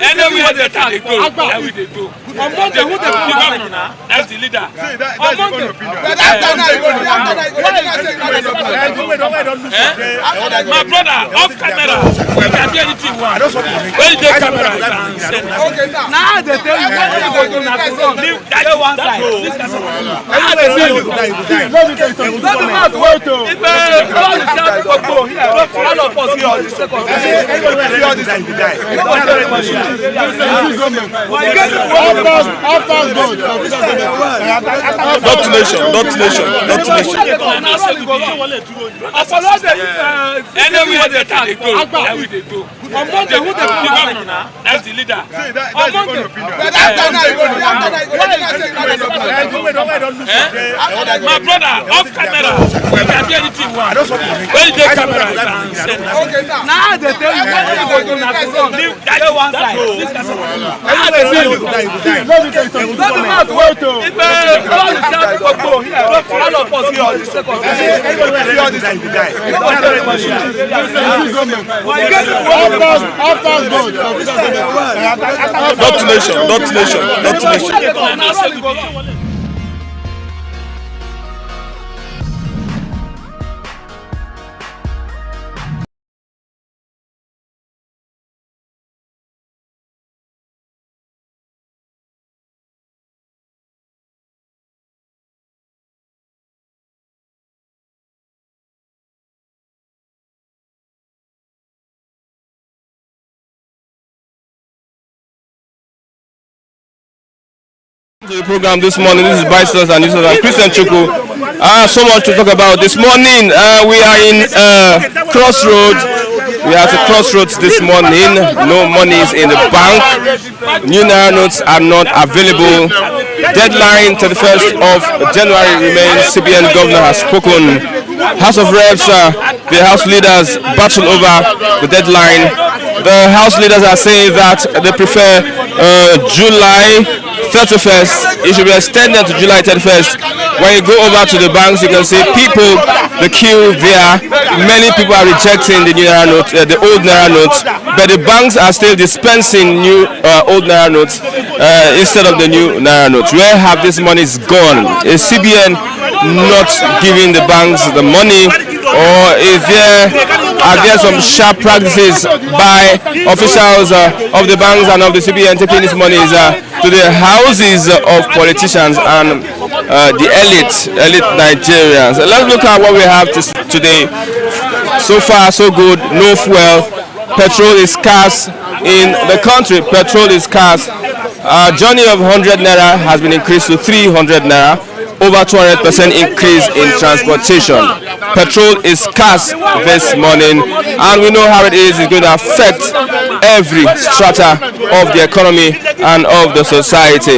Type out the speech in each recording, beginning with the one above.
Anywhere they go, among the who the governor, that's the leader. Among the my brother, off camera, we can do anything one. When the camera, now they tell you what you go do now. Leave that one side. Anywhere they go, among the who the governor, that's the leader. Among the my brother, off camera, we can do anything one. When the camera, now they tell you what you go do now. Leave that one side. Not nation. To the program this morning. This is Biceps and this is Christian Chukwu. So much to talk about this morning. We are in Crossroads. We are at the Crossroads this morning. No money is in the bank. New Naira notes are not available. Deadline to the 1st of January remains. CBN governor has spoken. House of Reps, the House leaders battle over the deadline. The House leaders are saying that they prefer July 31st. It should be extended to July 31st. When you go over to the banks, you can see people, the queue there. Many people are rejecting the new Naira notes, the old Naira notes, but the banks are still dispensing new old Naira notes instead of the new Naira notes. Where have this money gone? Is CBN not giving the banks the money, or are there some sharp practices by officials of the banks and of the CBN taking this money to the houses of politicians and the elite Nigerians? Let's look at what we have today. So far, so good. No fuel. Petrol is scarce in the country. Petrol is scarce. Journey of 100 Naira has been increased to 300 Naira. Over 200% increase in transportation. Petrol is scarce this morning, and we know how it is. It's going to affect every strata of the economy and of the society.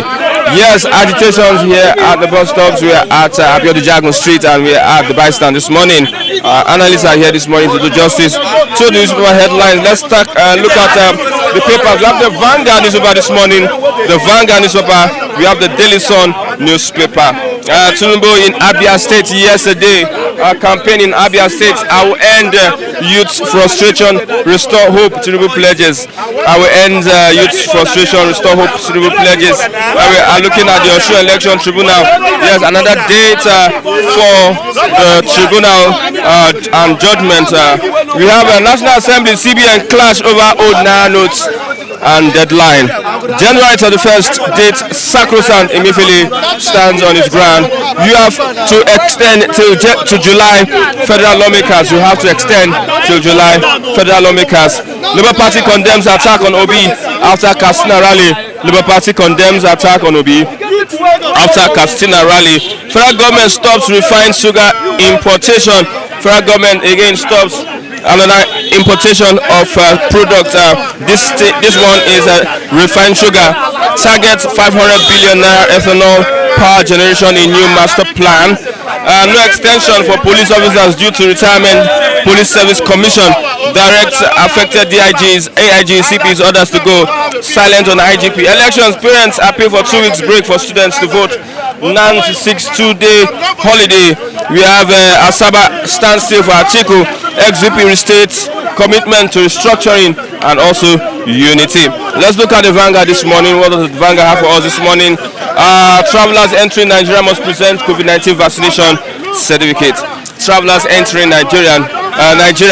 Yes, agitations here at the bus stops. We are at Abiodun Jagun Street and we are at the bystand this morning. Analysts are here this morning to do justice to the newspaper headlines. Let's look at the papers. We have the Vanguard newspaper this morning. The Vanguard newspaper. We have the Daily Sun newspaper. Tinubu in Abia State yesterday. Campaign in Abia State. I will end youth frustration, restore hope. Tinubu pledges. I will end youth frustration, restore hope. Tinubu pledges. We are looking at the Osun Election Tribunal. Yes, another date for the tribunal and judgment. We have a National Assembly CBN clash over old Naira notes and deadline. January 31st date sacrosanct. Emefiele stands on his ground. You have to extend to July. Federal lawmakers, you have to extend till July. Federal lawmakers. Labour Party condemns attack on Obi after Katsina rally. Labour Party condemns attack on Obi after Katsina rally. Federal government stops refined sugar importation. Federal government again stops another importation of products. This one is refined sugar. Target 500 billion naira ethanol power generation in new master plan. No extension for police officers due to retirement. Police Service Commission directs affected DIGs, AIGs, CPs, orders to go silent on IGP. Elections, parents appeal for 2 weeks break for students to vote. NAN 2-day holiday. We have Asaba standstill for Atiku. XVP restates commitment to restructuring and also unity. Let's look at the Vanguard this morning. What does the Vanguard have for us this morning? Travelers entering Nigeria must present COVID-19 vaccination certificate. Travelers entering Nigeria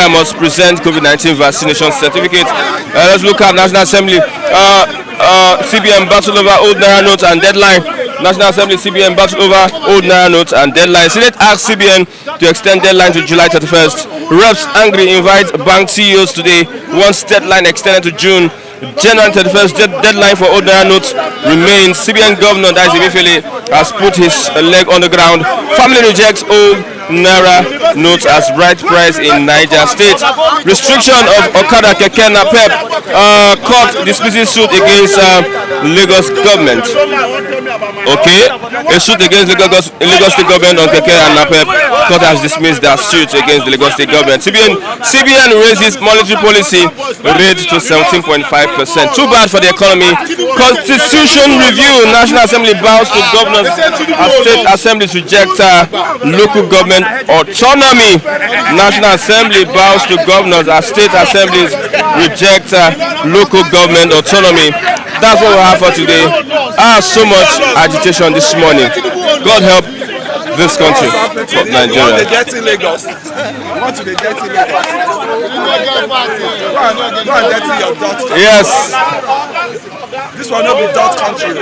must present COVID-19 vaccination certificate. Let's look at National Assembly. CBN battle over old Naira notes and deadline. National Assembly CBN battle over old Naira notes and deadline. Senate asks CBN to extend deadline to July 31st. Reps angry invite bank CEOs today. Wants deadline extended to June. January 31st deadline for old Naira notes remains. CBN Governor Daizi Emefiele has put his leg on the ground. Family rejects old Naira notes as right price in Niger State. Restriction of Okada Keke Napep. Court dismisses suit against Lagos government. Okay, a suit against Lagos State government on Keke and Napep. Court has dismissed their suit against the Lagos State government. CBN raises monetary policy rate to 17.5%. Too bad for the economy. Constitution review. National Assembly bows to governors as state assemblies reject local government autonomy. National Assembly bows to governors as state assemblies reject local government autonomy. That's what we have for today. So much agitation this morning. God help this country of Nigeria. Yes. This one not be dot country.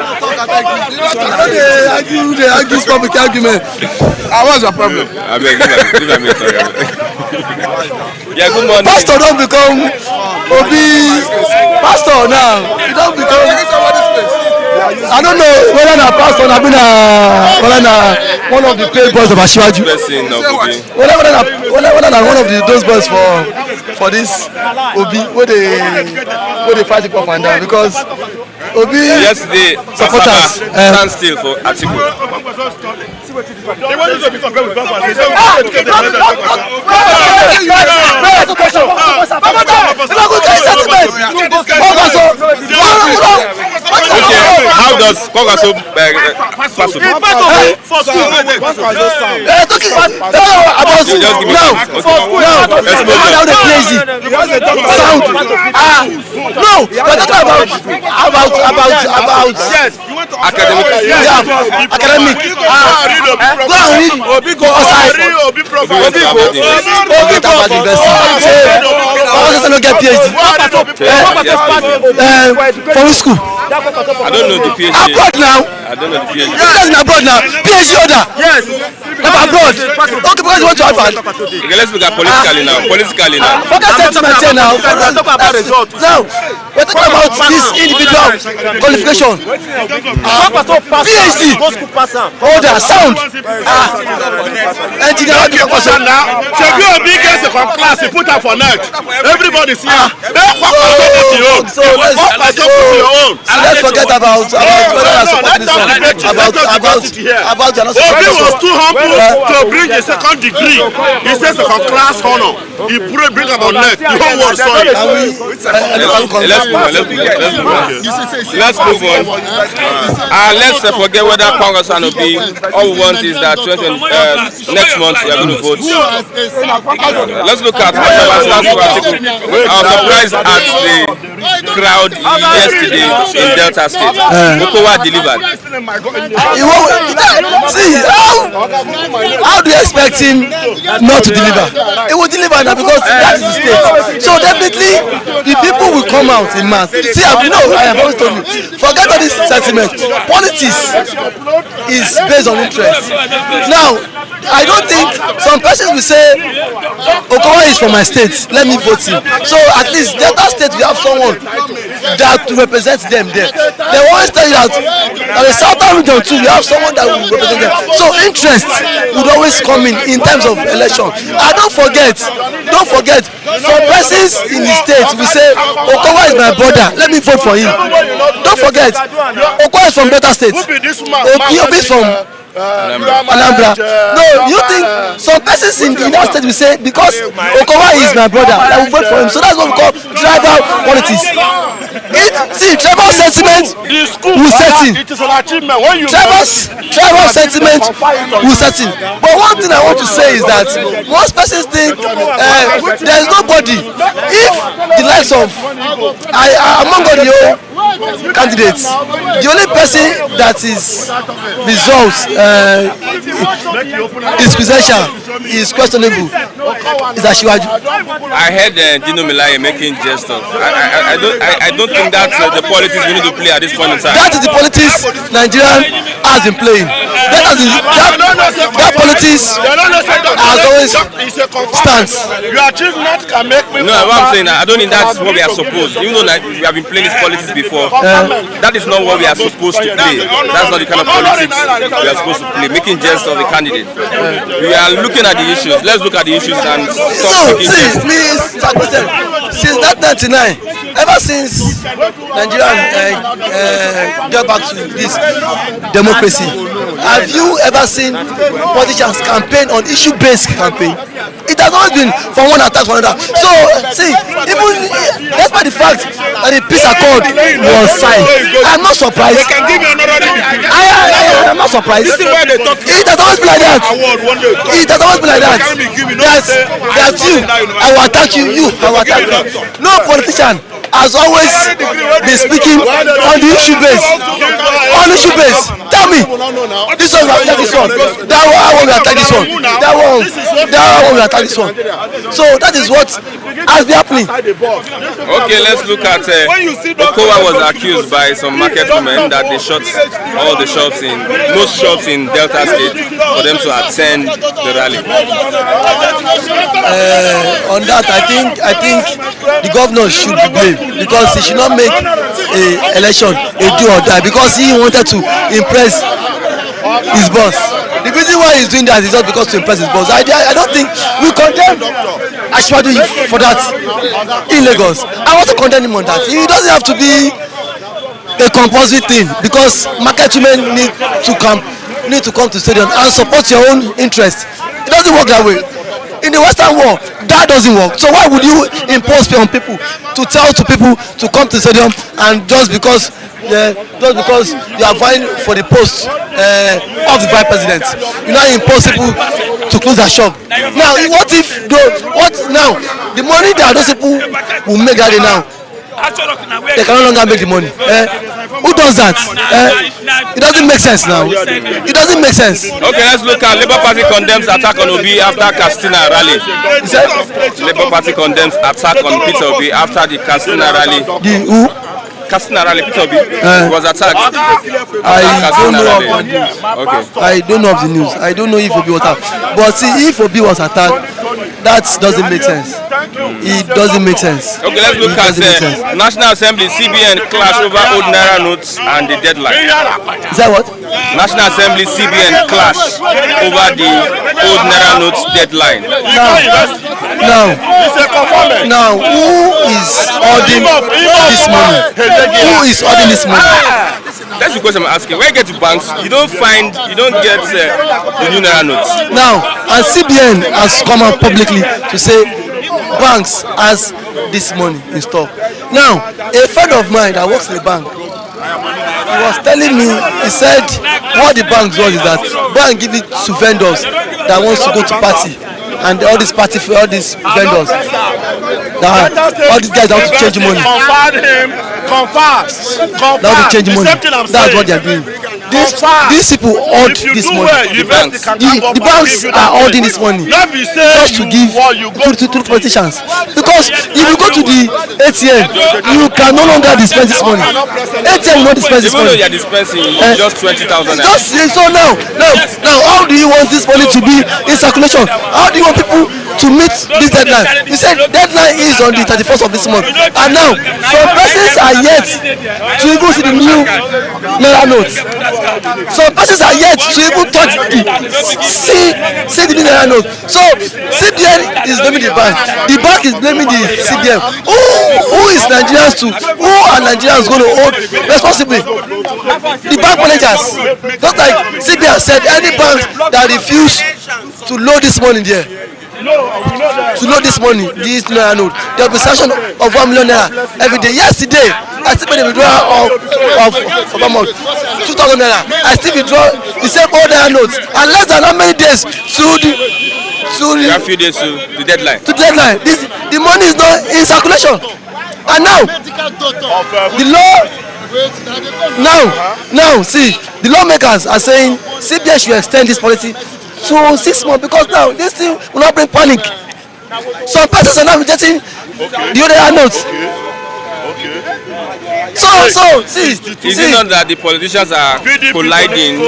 They argue public argument. What's your problem? Yeah, good morning. Pastor don't become Obi. Pastor now. He don't become. I don't know whether na pastor na been one of the paid boys of Asiwaju. Whether na one of those boys for this Obi where they fight it up and down because Obi yesterday supporters stand still for Atiku. How does Kogaso pass? Academic. Go and read. Go outside. Don't get PhD. From school. I don't know the PhD. Abroad now. I don't know the PhD. Yes, abroad now. PhD order. Yes. Abroad. Okay, because you want to Harvard. Okay, let's look at politically now. Forget sentiment here now. Now, we're talking about this individual qualification. PhD. Order, sound. Engineer. Now, Obi gets from class, he put her for net. Everybody see her. So let's forget about Obi was too humble to bring a second degree. He says from class honor. He bring about net. The whole world saw it. Let's move on. Let's forget whether Congress and Obi. All we want is that next month we are going to vote. Let's look at what I was surprised at the crowd yesterday in Delta State. Okowa delivered. See, how do you expect him not to deliver? He will deliver now because that is the state. So definitely the people will come out in mass. See, I have always told you, forget all this sentiment. Politics is based on interest. Now, I don't think some persons will say Okowa is from my state, let me vote him. So at least Delta State we have someone that represents them there. They always tell you that at the southern region too we have someone that will represent them. So interest would always come in terms of election. And don't forget some persons in the state will say Okowa is my brother, let me vote for him. Don't forget Okowa is from Delta State. Obi is from Anambra. No, you think some persons in that state will say because Okowa is my brother, I will vote for him. So that's what we call tribal politics. Tribal sentiment will set in. Tribal sentiment will set in. But one thing I want to say is that most persons think there is nobody. If the likes of among all the candidates, the only person that is results is presidential is questionable is Asiwaju. I heard Dino Melaye making jest of. I don't think that's the politics we need to play at this point in time. That is the politics Nigerian has been playing. That politics has always stands. No, what I'm saying, I don't think that's what we are supposed. Even though like, we have been playing this politics before, that is not what we are supposed to play. That's not the kind of politics we are supposed to play. Making jest of the candidate. We are looking at the issues. Let's look at the issues and stop making jest. Since that 99, ever since Nigeria got back to this democracy, have you ever seen politicians campaign on issue-based campaign? It has always been from one attack to another. So, see, even despite the fact that the peace accord was signed, I'm not surprised. I'm not surprised. It has always been like that. It has always been like that. That you, I will attack you, you, I will attack you. No politician has always been speaking on the issue base. On issue base. Tell me, this one will attack this one. That one will attack this one. That one will attack this one. So that is what has been happening. Okay, let's look at Okowa was accused by some market women that they shot all the shops in most shops in Delta State for them to attend the rally. On that, I think the governor should be blamed because he should not make a election a do or die because he wanted to impress his boss. The reason why he's doing that is not because to impress his boss. I don't think we condemn Asiwaju for that in Lagos. I want to condemn him on that. It doesn't have to be a compulsory thing because market women need to come to stadium and support your own interest. It doesn't work that way. In the Western world, that doesn't work. So why would you impose on people to tell to people to come to the stadium and just because you are vying for the post of the vice president, you now impose people to close their shop. Now, what if the money that those people will make that day now, they can no longer make the money. Who does that? It doesn't make sense now. It doesn't make sense. Okay, let's look at Labour Party condemns attack on Obi after Katsina rally. Labour Party condemns attack on Peter Obi after the Katsina rally. Who? Katsina rally, Peter Obi was attacked. I don't know of the news. I don't know if Obi was attacked. But see, if Obi was attacked, that doesn't make sense. It doesn't make sense. Okay, let's look at National Assembly CBN clash over old Naira notes and the deadline. Is that what? National Assembly CBN clash over the old Naira notes deadline. Now, who is ordering this money? Who is ordering this money? That's the question I'm asking. When you get to banks, you don't get the new Naira notes. Now, and CBN has come out publicly to say banks has this money in stock. Now, a friend of mine that works in the bank, he was telling me, he said what the banks does is that bank give it to vendors that wants to go to party. And all these vendors, all these guys have to change money. Now to change money. That's what they are doing. These people hoard this money. The banks are hoarding this money just to give to politicians. Because if you go to the ATM, you can no longer dispense this money. ATM will not dispense this money. Even though they are dispensing just 20,000. So now, how do you want this money to be in circulation? How do you want people to meet this deadline? You said deadline is on the 31st of this month, and now some persons are yet to even see the new Naira notes. Some persons are yet to even touch see the new Naira note. So CBN is blaming the bank. The bank is blaming the CBN. Who is Nigerians to? Who are Nigerians going to hold responsibly? The bank managers. Just like CBN has said any bank that refuse to load this money there, to load this money, this Naira note, there will be sanction of 1 million naira every day. Yesterday, I still made a withdrawal of about 2,000 naira. I still withdraw the same old Naira notes. And less than how many days a few days to the deadline. The money is not in circulation. And now, the law, now, see, the lawmakers are saying CBN should extend this policy to 6 months because now this thing will not bring panic. Some persons are now rejecting the other notes. So, see. Is it not that the politicians are colliding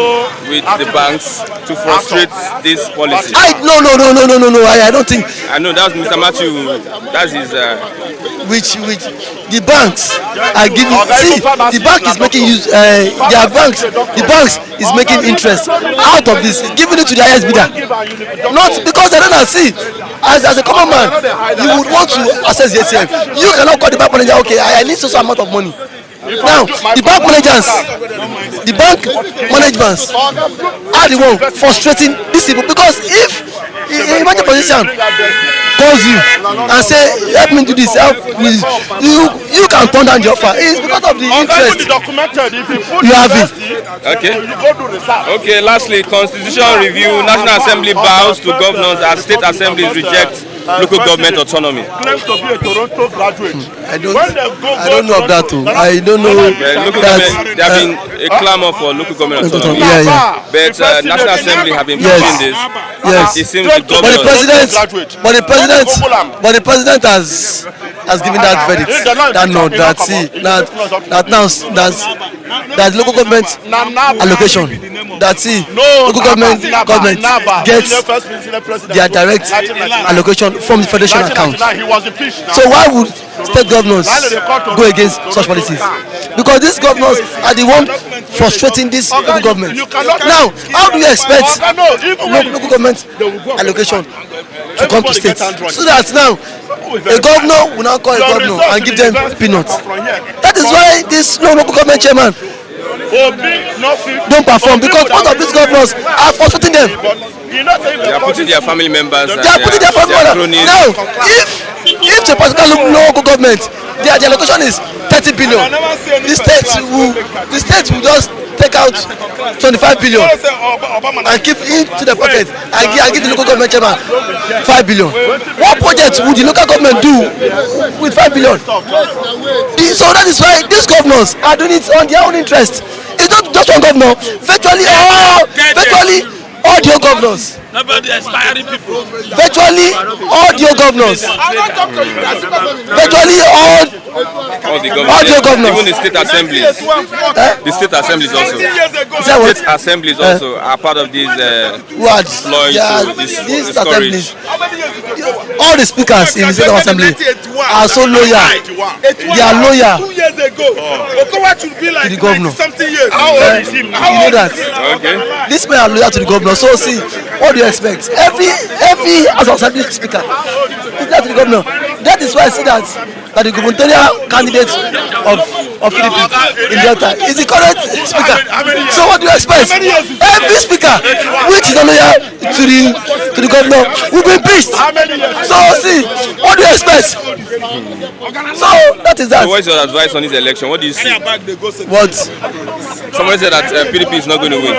with the banks to frustrate this policy? No. I don't think. I know that's Mr. Matthew. That's his. Which the banks are giving. See, the bank is making use. Their banks. The banks is making interest out of this, giving it to the highest bidder. Not because they don't see. As a common man, you would want to access the ATM. You cannot call the bank manager. Okay, I need so amount of money. Now, the bank managers are the one frustrating these people because if imagine position calls you and say help me do this, help me, you can turn down the offer. It's because of the interest you have it. Okay. Lastly, constitutional review. National Assembly bows to governors as state assemblies reject local government autonomy. Claims to be a Toronto graduate. I don't know of that too. I don't know. There have been a clamor for local government autonomy. Yeah. But National Assembly have been pushing this. Yes. It seems the But the president has given that verdict. That local government allocation. Local government gets their direct allocation from the federation account. So why would state governors go against such policies? Because these governors are the one frustrating this local government. Now, how do you expect local government allocation to come to states? So that now a governor will now call a governor and give them peanuts. That is why this local government chairman don't perform, because most of these governors are frustrating them. They are putting their family members. Now, if the particular local government, their allocation is 30 billion, the state will just take out 25 billion and keep it to the pocket and give the local government chairman 5 billion. What project would the local government do with 5 billion? So that is why these governors are doing it on their own interest. It's not just one governor, virtually all the governors. Nobody aspiring people. Virtually all the governors. Virtually all the governors. Even the state assemblies. The state assemblies also. State assemblies also are part of these law to discourage. All the speakers in the state assembly are so loyal. They are loyal 2 years ago. Okowa should be like to the governor. Something years. How old is him? You know that. Okay. These men are loyal to the governor. So see, what do you expect? Every assembly speaker is loyal to the governor. That is why I see that the gubernatorial candidate of PDP in Delta is the current speaker. So what do you expect? Every speaker which is loyal to the governor will be impeached. So see, what do you expect? So that is that. So what is your advice on this election? What do you see? What? Somebody said that PDP is not going to win.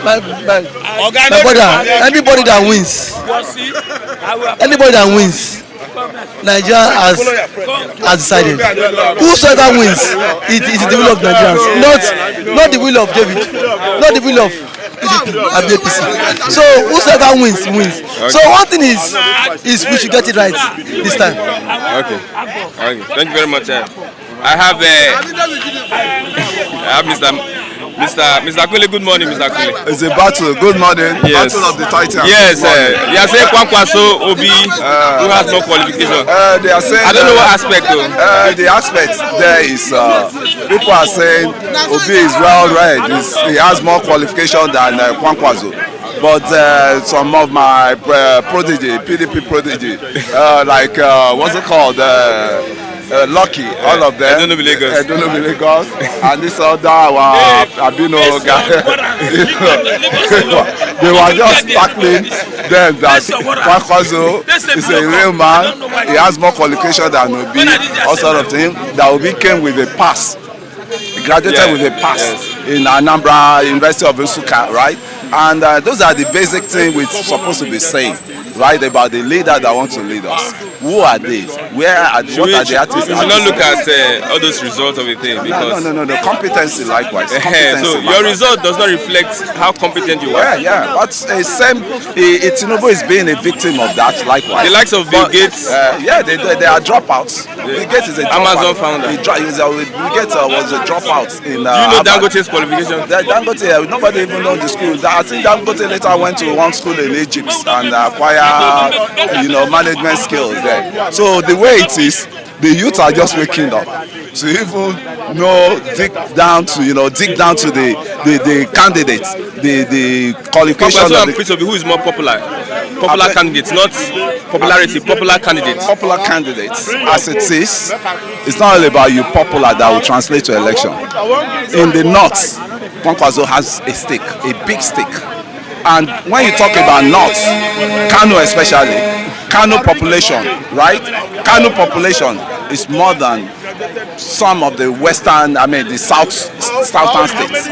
My brother, anybody that wins, Nigeria has decided. Whosoever wins, it is the will of Nigerians, not the will of David, not the will of PDP and APC. So whosoever wins. Okay. So one thing is we should get it right this time. Okay. Thank you very much. I have Mr. Akule. Good morning, Mr. Akule. It's a battle. Good morning. Yes. Battle of the Titans. Yes. They are saying Kwankwaso Obi who has no qualification. They are saying. I don't know what aspect though. The aspect there is people are saying Obi is well read. He has more qualification than Kwankwaso. But some of my PDP prodigy, like what's it called? Lucky, all of them. I don't know Lagos. And this other our Abino guy. They were just tackling them that Kwankwaso is a real man. He has more qualification than Obi, all sort of thing. That Obi came with a pass. He graduated with a pass in Anambra University of Nsukka, right? And those are the basic things we're supposed to be saying, right, about the leader that wants to lead us. Who are they? Where are they? What are the artists? We should not look at all those results of a thing because no. The competency likewise. So your result does not reflect how competent you are. Yeah. But same, Tinubu is being a victim of that likewise. The likes of Bill Gates. They are dropouts. Bill Gates is a Amazon founder. Bill Gates was a dropout in. Do you know Dangote's qualification? Dangote, nobody even knows the school. I think Dangote later went to one school in Egypt and acquired, management skills there. So the way it is, the youth are just waking up to even dig down to the candidates, the qualification of the. Who is more popular? Popular candidates, not popularity. Popular candidates. Popular candidates. As it is, it's not only about you popular that will translate to election. In the north, Kwankwaso has a stake, a big stake. And when you talk about north, Kano especially, Kano population, right? Kano population is more than some of the the southern states.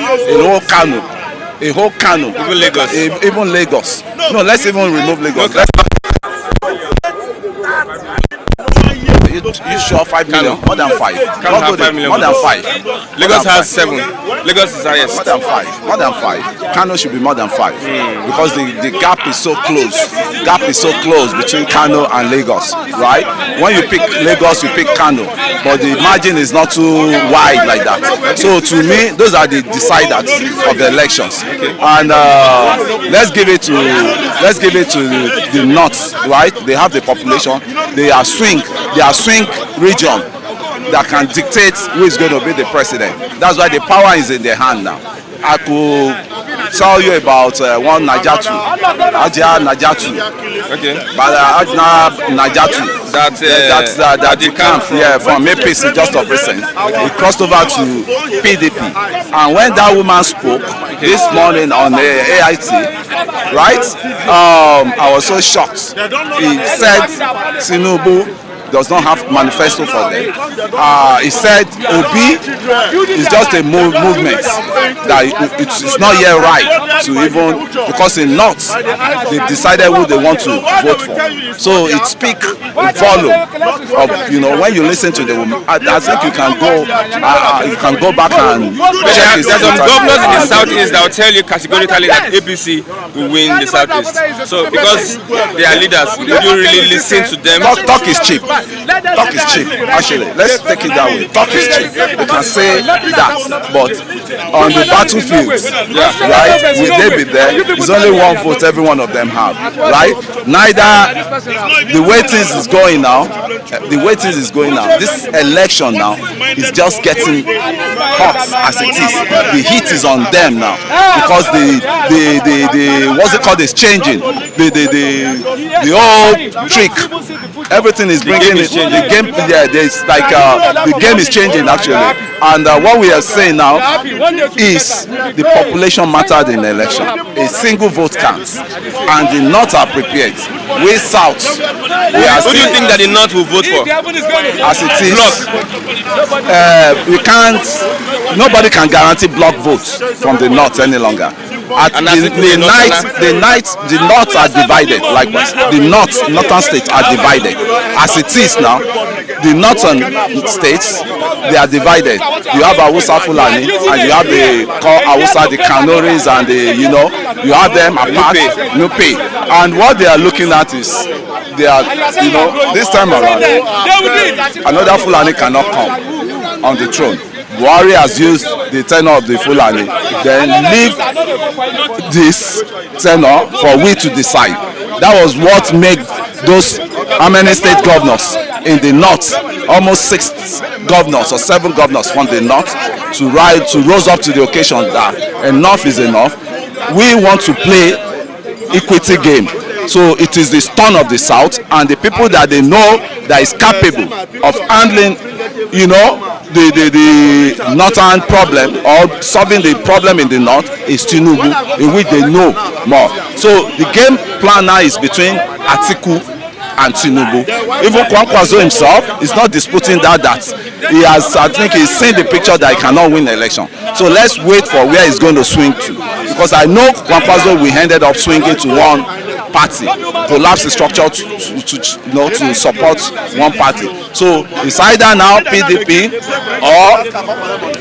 A whole Kano. Even Lagos. Even Lagos. No, let's even remove Lagos. Okay. You sure 5 million? More than 5. Kano have 5 million. More than 5. Lagos has 7. Lagos is highest. More than 5. More than 5. Kano should be more than 5 because the gap is so close. Gap is so close between Kano and Lagos, right? When you pick Lagos, you pick Kano, but the margin is not too wide like that. So to me, those are the deciders of the elections. And let's give it to the north, right? They have the population. They are swing region that can dictate who is going to be the president. That's why the power is in their hand now. I could tell you about one Najatu, Ajia Najatu. Okay. But Najatu. That the camp, from APC just of recent. He crossed over to PDP. And when that woman spoke this morning on the AIT, right? I was so shocked. He said Tinubu does not have manifesto for them. He said Obi is just a movement that it's not yet right to even, because in North they decided who they want to vote for. So it speaks volume of when you listen to the woman. I think you can go back and check his. There's some governors in the southeast that will tell you categorically that APC will win the southeast. So because they are leaders, you really listen to them. Talk is cheap. Talk is cheap, actually. Let's take it that way. Talk is cheap. You can say that, but on the battlefield, right? Will they be there? It's only one vote every one of them have, right? Neither the way things is going now. This election now is just getting hot as it is. The heat is on them now because the what's it called is changing. The whole trick. Everything is bringing it. The game, there's like the game is changing actually, and what we are saying now is the population mattered in the election. A single vote counts, and the North are prepared. We South, we are. Who do you think that the North will vote for? As it is, we can't. Nobody can guarantee block votes from the North any longer. At the North are divided. Likewise, the northern states are divided. As it is now, the northern states, they are divided. You have Hausa Fulani and you have the Kanoris, and you have them apart, Nupe. And what they are looking at is they are, this time around, another Fulani cannot come on the throne. Buhari has used the tenure of the Fulani, then leave this tenure for we to decide. That was what made those how many state governors in the north, almost 6 governors or 7 governors from the north to rose up to the occasion that enough is enough. We want to play equity game. So it is the turn of the south and the people that they know that is capable of handling you know, the northern problem or solving the problem in the north is Tinubu, in which they know more. So the game plan now is between Atiku and Tinubu. Even Kwankwaso himself is not disputing that he has, I think he's seen the picture that he cannot win the election. So let's wait for where he's going to swing to, because I know Kwankwaso will ended up swinging to one party, collapse the structure to support one party. So it's either now PDP or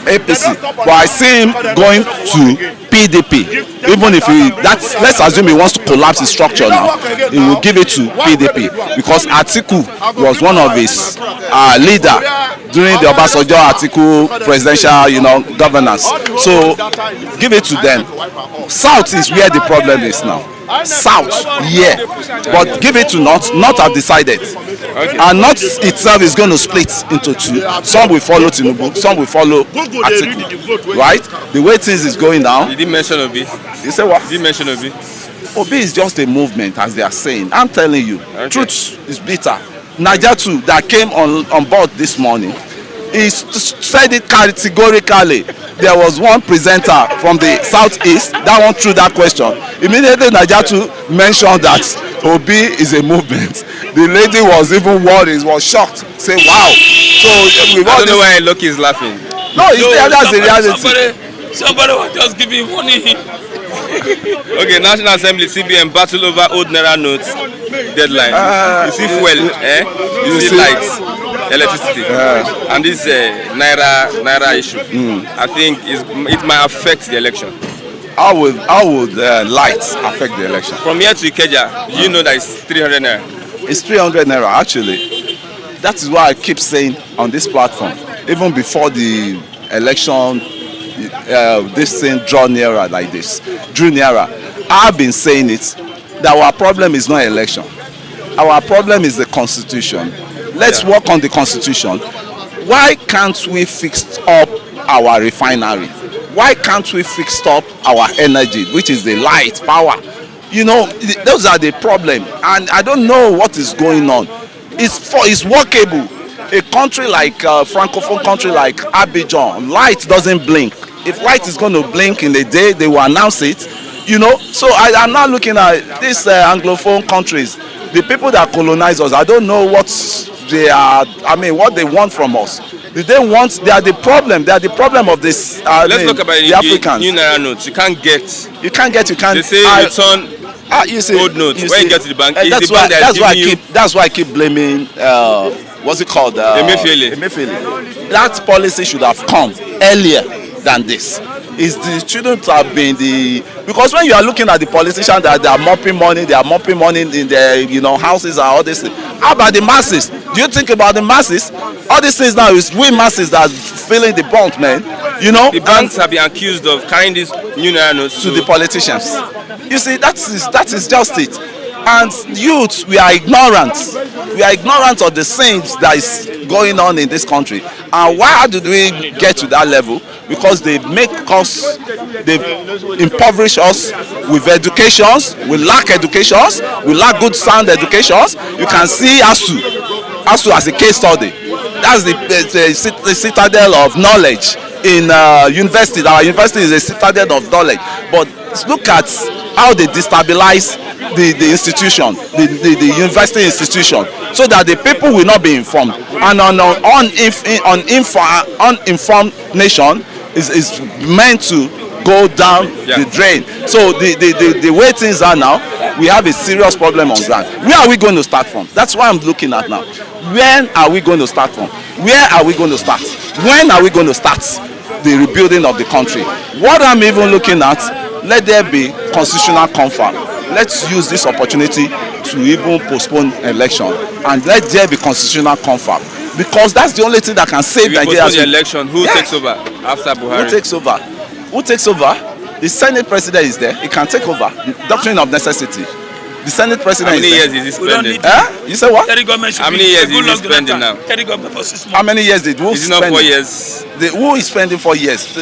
APC, but I see him going to PDP. Even if let's assume he wants to collapse the structure now, he will give it to PDP, because Atiku was one of his leader during the Obasanjo Atiku presidential, governance. So give it to them. South is where the problem is now. South, yeah, but give it to North. North have decided, and North itself is going to split into two. Some will follow Tinubu, some will follow Atiku, right? The way things is going now. Did he mention Obi? You say what? Did he mention Obi? Obi is just a movement, as they are saying. I'm telling you, truth is bitter. Naija too, that came on board this morning, he said it categorically. There was one presenter from the southeast that one threw that question. Immediately Najatu mentioned that Obi is a movement. The lady was even worried, was shocked, saying, wow. So I don't know why Loki is laughing. No, that's the reality. Somebody was just giving money. Okay, National Assembly CBN battle over old Naira notes deadline. You see fuel, you see lights, electricity, and this Naira issue. I think it might affect the election. How would lights affect the election? From here to Ikeja, you know that it's 300 Naira. It's 300 Naira actually. That is why I keep saying on this platform, even before the election, this thing drew nearer like this. I've been saying it, that our problem is not election. Our problem is the constitution. Let's work on the constitution. Why can't we fix up our refinery? Why can't we fix up our energy, which is the light, power? Those are the problem. And I don't know what is going on. It's workable. A country like francophone country like Abidjan, light doesn't blink. If light is going to blink in a day, they will announce it. So I'm not looking at these Anglophone countries. The people that colonize us, I don't know what what they want from us. They are the problem. They are the problem of this. Let's talk about the Africans. New Naira notes. You can't get. They say return old notes. When you get to the bank, that's why I keep blaming. What's it called? Emefiele. That policy should have come earlier than this. It shouldn't have been because when you are looking at the politicians that they are mopping money in their houses and all this. How about the masses? Do you think about the masses? All these things now is we masses that are feeling the brunt, man. The banks have been accused of carrying these new Naira notes to the politicians. You see, that is just it. And youth, we are ignorant. We are ignorant of the things that is going on in this country. And why did we get to that level? Because they make us, they impoverish us with educations. We lack educations. We lack good sound educations. You can see ASU as a case study. That's the citadel of knowledge in university. Our university is a citadel of knowledge. But look at how they destabilize the institution, the university institution, so that the people will not be informed. And uninformed nation is meant to go down the drain. So the way things are now, we have a serious problem on ground. Where are we going to start from? That's what I'm looking at now. When are we going to start from? Where are we going to start? When are we going to start the rebuilding of the country? What I'm even looking at, let there be constitutional confirm. Let's use this opportunity to even postpone election and let there be constitutional confirm, because that's the only thing that can save Nigeria. Postpone the election. Who takes over after Buhari? Who takes over? The Senate president is there. He can take over. Doctrine of necessity. The Senate president. How many years is he spending? You say what? How many years is he spending now? How many years did who is it not 4 years? Who is spending 4 years?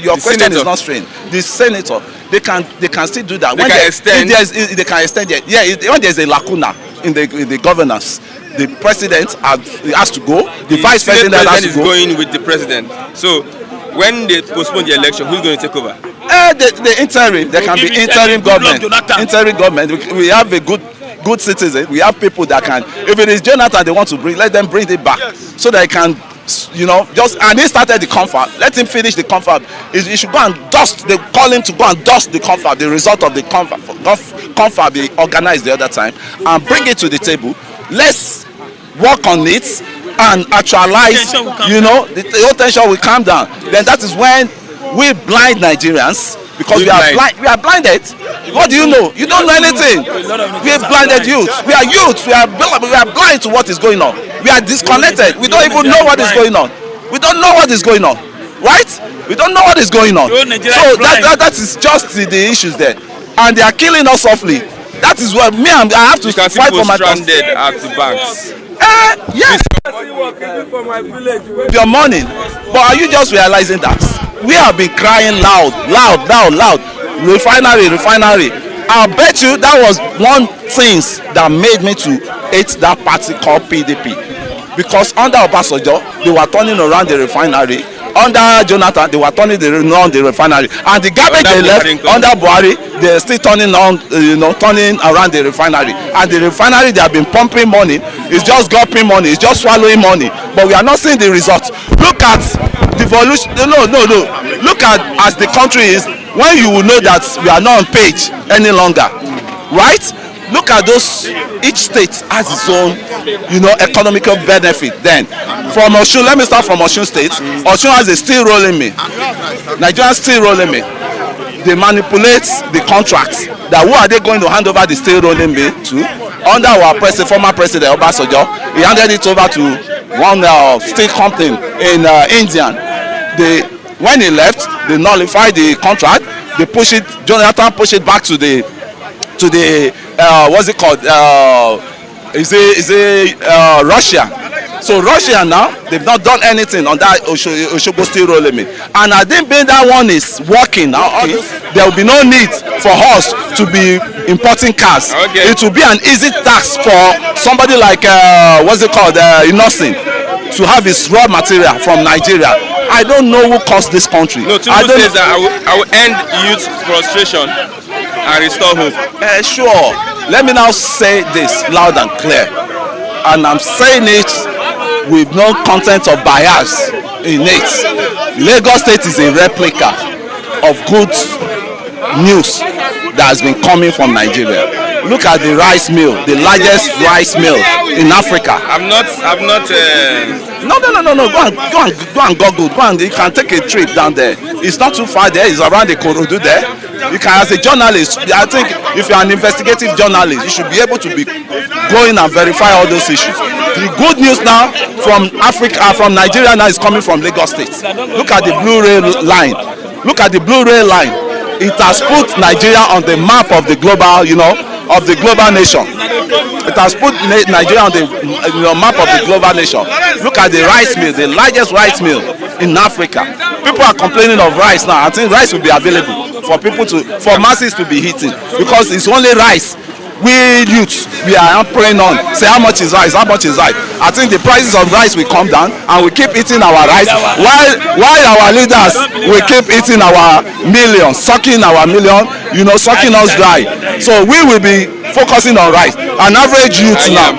Your question is not strange. The senator, they can still do that. They can extend. They can extend it. Yeah, when there's a lacuna in the governance, the president has to go. The vice president has to is go. Going with the president. So when they postpone the election, who's going to take over? The interim. There can be interim government. Interim government. We have a good citizen. We have people that can. If it is Jonathan they want to bring, let them bring it back so that they can. And he started the confab. Let him finish the confab. He should go and dust. They call him to go and dust the confab, the result of the confab they organized the other time, and bring it to the table. Let's work on it and actualize. The whole tension will calm down. Then that is when we blind Nigerians. Because we are blinded. What do you know? You don't know anything. We are blinded youth. We are youth. We are blind to what is going on. We are disconnected. We don't even know what is going on. We don't know what is going on. Right? We don't know what is going on. So that is just the issues there. And they are killing us softly. That is what I have to fight for my cause. Stranded at the banks. Yes. Your money. But are you just realizing that? We have been crying loud. Refinery. I'll bet you that was one thing that made me to hate that party called PDP. Because under Obasanjo, they were turning around the refinery. Under Jonathan, they were turning around the refinery. And the garbage they left under Buhari, they're still turning around the refinery. And the refinery they have been pumping money, it's just gulping money, it's just swallowing money. But we are not seeing the results. Look at devolution. No. Look at as the country is when you will know that we are not on page any longer, right? Look at those. Each state has its own, economical benefit. Then, from Osun, let me start from Osun State. Osun has a steel rolling mill. Nigerian steel rolling mill. They manipulate the contracts. That who are they going to hand over the steel rolling mill to? Under our former president Obasanjo, he handed it over to one steel company in India. When he left, they nullified the contract. They Jonathan pushed it back to the what's it called? Russia. So Russia now, they've not done anything on that Osogbo steel rolling mill. And I think that one is working now. There will be no need for us to be importing cars. Okay. It will be an easy task for somebody like Innocent to have his raw material from Nigeria. I don't know who caused this country. No, Tinubu says that I will end youth frustration and restore hope. Sure. Let me now say this loud and clear. And I'm saying it with no content of bias in it. Lagos State is a replica of good news that has been coming from Nigeria. Look at the rice mill, the largest rice mill in Africa. I'm not. No. Go and Google. You can take a trip down there. It's not too far there. It's around the Korodu there. You can, as a journalist, I think if you're an investigative journalist, you should be able to be going and verify all those issues. The good news now from Africa, from Nigeria now is coming from Lagos State. Look at the blue rail line. It has put Nigeria on the map of the global, of the global nation. It has put Nigeria on the map of the global nation. Look at the rice mill, the largest rice mill in Africa. People are complaining of rice now. I think rice will be available for masses to be eating because it's only rice. We youths, we are praying on. Say how much is rice? How much is rice? I think the prices of rice will come down, and we keep eating our rice, while our leaders will keep eating our millions, sucking our million, sucking us dry. So we will be focusing on rice. An average youth now,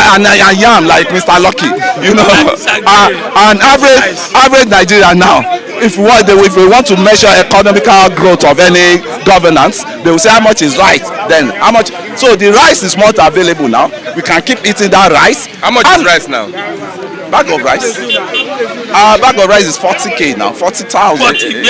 and I am like Mr. Lucky, an average Nigerian now. If we want to measure economical growth of any governance, they will say how much is rice. Then how much? So the rice is not available now. We can keep eating that rice. How much is rice now? Bag of rice. Bag of rice is 40k now. 40,000. 40.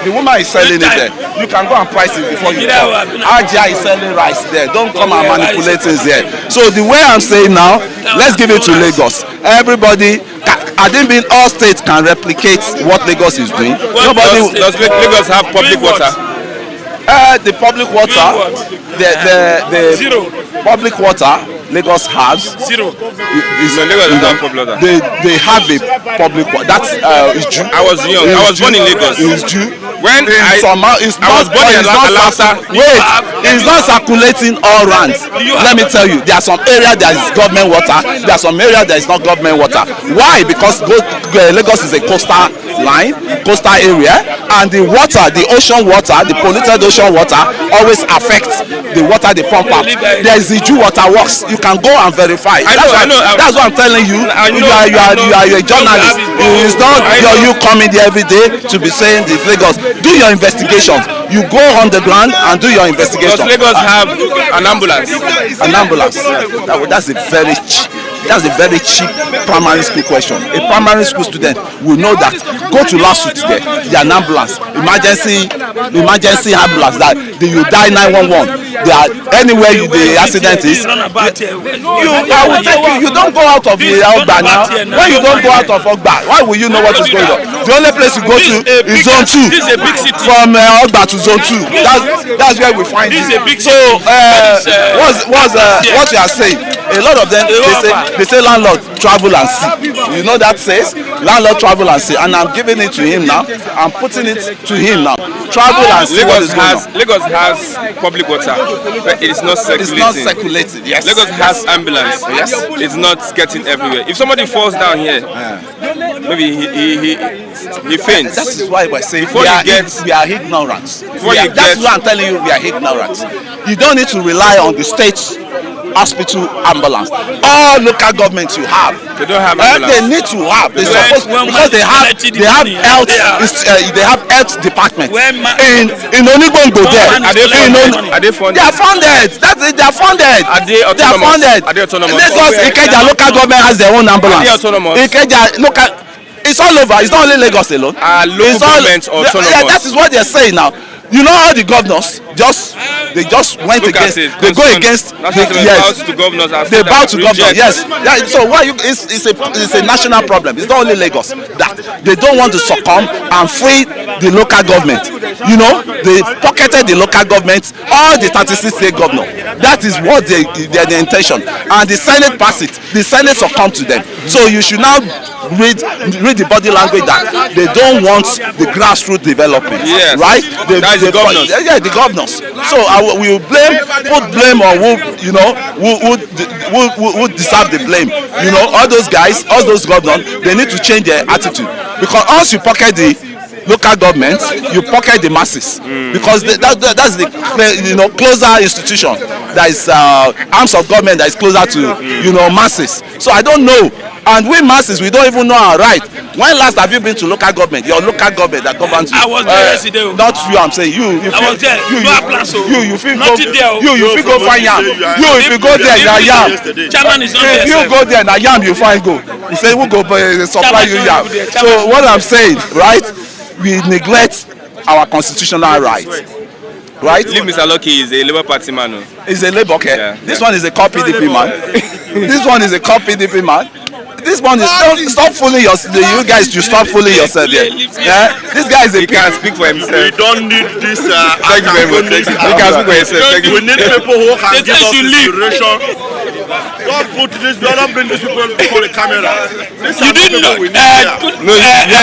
The woman is selling it there. You can go and price it before you come. Ajia is selling rice there. Don't come and manipulate things there. So the way I'm saying now, let's give it to Lagos. Everybody. I think all states can replicate what Lagos is doing. Does Lagos have public water? The public water, the public water Lagos has zero. They have a public water. That's is due. I was young. I was born in Lagos. It's due. When it's not circulating all round. Let me tell you, there are some area that is government water, there are some area that is not government water. Why? Because Lagos is a coastal area, and the water, the ocean water, the polluted ocean water always affects the water they pump out. There is the Jew water works. You can go and verify. That's what I'm telling you. You are a journalist. It's not you coming there every day to be saying this Lagos. Do your investigations. You go on the ground and do your investigation. Does Lagos have an ambulance? An ambulance. That's a very cheap primary school question. A primary school student will know that. Go to lawsuit there. They are an ambulance, emergency ambulance. That you die 911. They are anywhere the accident is. I will take you. You don't go out of the Ogba now. When you don't go out of Ogba, why will you know what is going on? The only place you go to is zone 2. This is a big city. From Ogba to zone 2. That's where we find it. So what you are saying? A lot of them they say landlord travel and see. You know that says landlord travel and see, and I'm giving it to him now. I'm putting it to him now. Travel and see what is going on. Lagos has public water, but it is not circulating. It's not circulating. Yes. Lagos has ambulance. Yes. It's not getting everywhere. If somebody falls down here, maybe he faints. That is why we're saying we are ignorant. That's why I'm telling you we are ignorant. You don't need to rely on the state's hospital ambulance. All local governments you have, they don't have ambulance. They need to have. They supposed because they have health. They have health department in Onigbongo there. Are they funded? They are funded. They are funded. Are they autonomous? Are they autonomous? Lagos Ikeja local government has their own ambulance. Are they autonomous? Ikeja local. It's all over. It's not only Lagos alone. Local governments autonomous. Yeah, that is what they're saying now. You know all the governors they just went against. They go against. They bow to governors. Yes. Yeah, so it's a national problem. It's not only Lagos that they don't want to succumb and free the local government. You know, they pocketed the local government, all the 36 state governors. That is what their intention. And the Senate passed it. The Senate succumbed to them. So you should now read the body language that they don't want the grassroots development. Yes. Right? The governors. Yeah, the governors. So we will put blame on who deserve the blame. You know, all those guys, all those governors, they need to change their attitude, because once you pocket the local government, you pocket the masses, because that's the closer institution, that is arms of government that is closer to masses. So I don't know, and we masses, we don't even know our right. When last have you been to local government? Your local government that governs you. I was there yesterday. Not you, I'm saying you. I was there. You feel nothing there. You feel go find yam. If you go there, na yam. Chairman is not there. If you go there, na yam you find go. You say who go supply you yam. So what I'm saying, right? We neglect our constitutional right. Right? Leave Mr. Lucky is a Labour Party man. He's a Labour, okay. Yeah, this one is a core PDP man. This one is a core PDP man. This one is stop fooling yourself. You guys should stop fooling yourself here. Yeah? This guy is a. He can speak for himself. We don't need this. Thank you very much. He can speak for himself. We need people who can give us inspiration. Don't put this. Don't bring these people before the camera. You didn't know. No, you have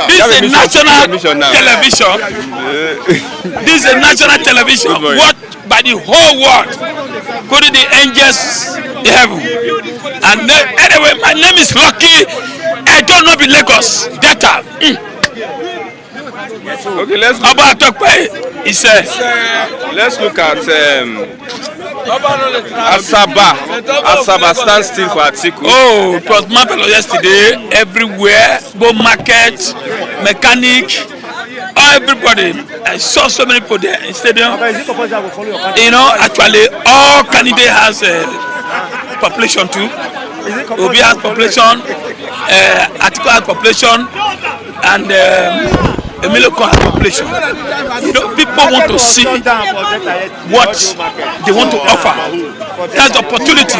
this is a national television. This is a national television. What by the whole world? Go to the angels in heaven. And anyway, my name is Lucky. I don't know the Lagos data. Okay, let's look at Asaba stands still for Atiku. Oh, it was marvelous yesterday. Everywhere, go market, mechanic, everybody. I saw so many people there in stadium. You know, actually, all candidates has population too. Obi has population, Atiku has population, and Emilio has population. You know, people want to see what they want to offer. That's the opportunity,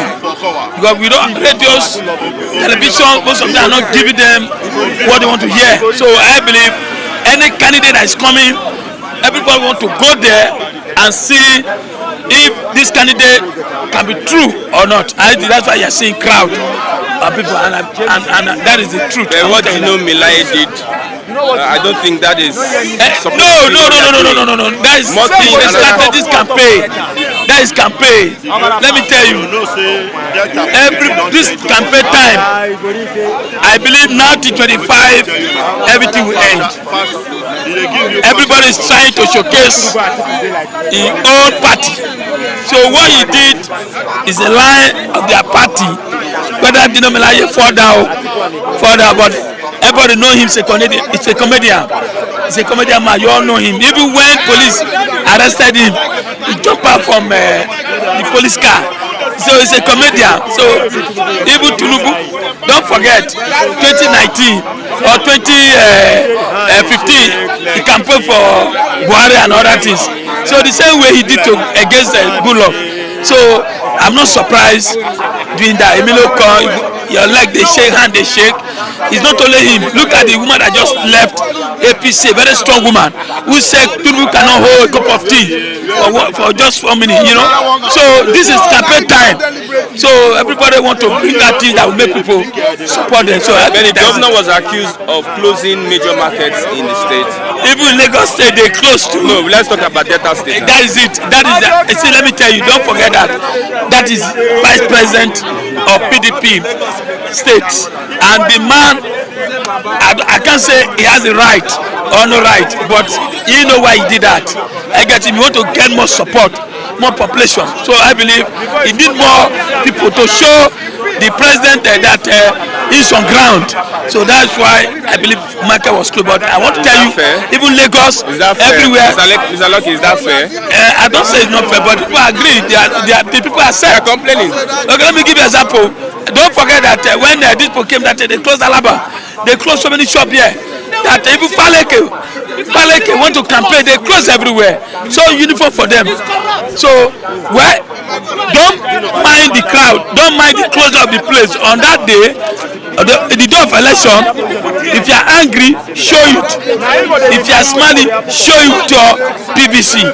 because we don't have radios, television. Most of them are not giving them what they want to hear. So I believe any candidate that is coming, everybody want to go there and see if this candidate can be true or not. That's why you're seeing crowd of people, and that is the truth. What do you know Milai did? I don't think that is. No. That is a strategist campaign. That is campaign. Let me tell you. This campaign time, I believe now to 25, everything will end. Everybody is trying to showcase his own party. So what he did is a line of their party. Whether Dinomelaya further, but everybody know him. It's a comedian. It's a comedian man. You all know him. Even when police arrested him, he jumped out from the police car. So he's a comedian. So even Tinubu, don't forget 2019 or 2015, he campaigned for Buhari and other things. So the same way he did against Goodluck. So I'm not surprised doing that. Emilio Khan, your leg they shake, hand they shake. It's not only him. Look at the woman that just left APC, a very strong woman, who said people cannot hold a cup of tea for just 1 minute, you know. So this is campaign time. So everybody want to bring that thing that will make people support them. So the governor was accused of closing major markets in the state. Even in Lagos State, they closed too. No, let's talk about Delta State. That is it. See, let me tell you, don't forget that. That is vice president of PDP states. And the man, I can't say he has a right or no right, but you know why he did that. I get him. He want to get more support, more population. So I believe he need more people to show the president that he's on ground. So that's why I believe market was closed. But I want to tell you, even Lagos, everywhere. Mr. Lucky, is that fair? I don't say it's not fair, but people agree. The people are sad. Complaining. Okay, let me give you an example. Don't forget that when these people came, that they closed Alaba. They closed so many shops here. That even Faleke want to campaign, they close everywhere. So uniform for them. So don't mind the crowd, don't mind the closure of the place. On that day, the day of election, if you are angry, show it. If you are smiling, show it to your PVC.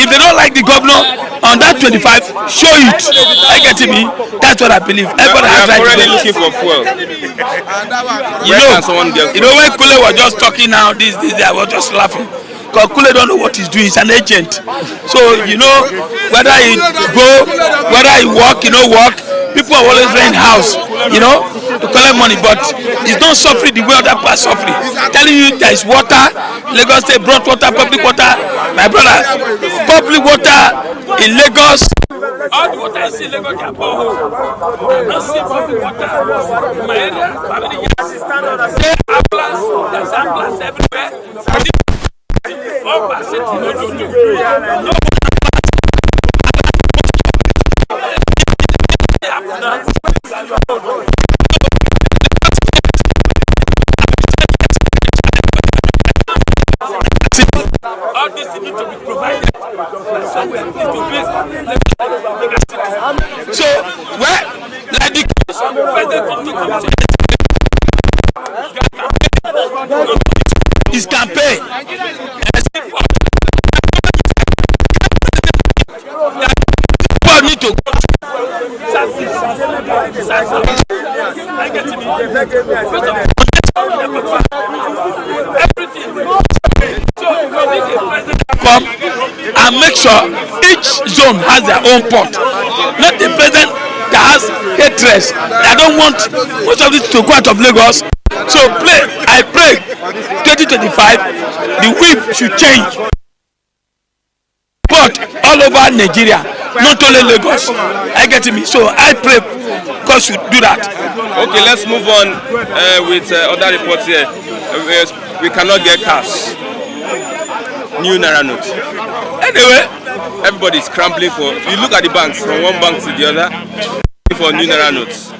If they don't like the governor on that 25, show it. I get me. That's what I believe. Everybody has right already looking for fuel. You know when Kule was just talking now, this, I was just laughing. Because Kule don't know what he's doing. He's an agent. So you know whether he go, whether he walk, walk. People are always renting house, to collect money, but he's not suffering the way other people are suffering. Telling you there is water, Lagos State brought water, public water. My brother, public water in Lagos. All the water is in Lagos, I don't see public water in my area. Family years. There's ambulance everywhere. All this need to be provided. So, like the president come to his campaign. People need to come and make sure each zone has their own port. Not the president that has hatred. I don't want most of this to go out of Lagos. So I pray 2025 the whip should change. But all over Nigeria, not only Lagos. I get me. So I pray God should do that. Okay, let's move on with other reports here. We cannot get cash. New Naira note. Anyway, everybody is scrambling for. You look at the banks from one bank to the other for new Naira notes.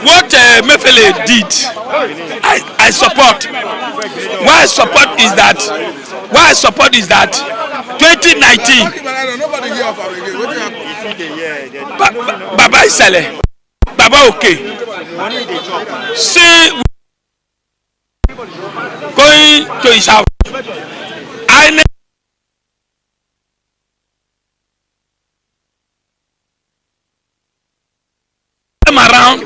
What Mefele did, I support. Why I support is that 2019 Baba Isale, Baba okay. See going to his house. I am around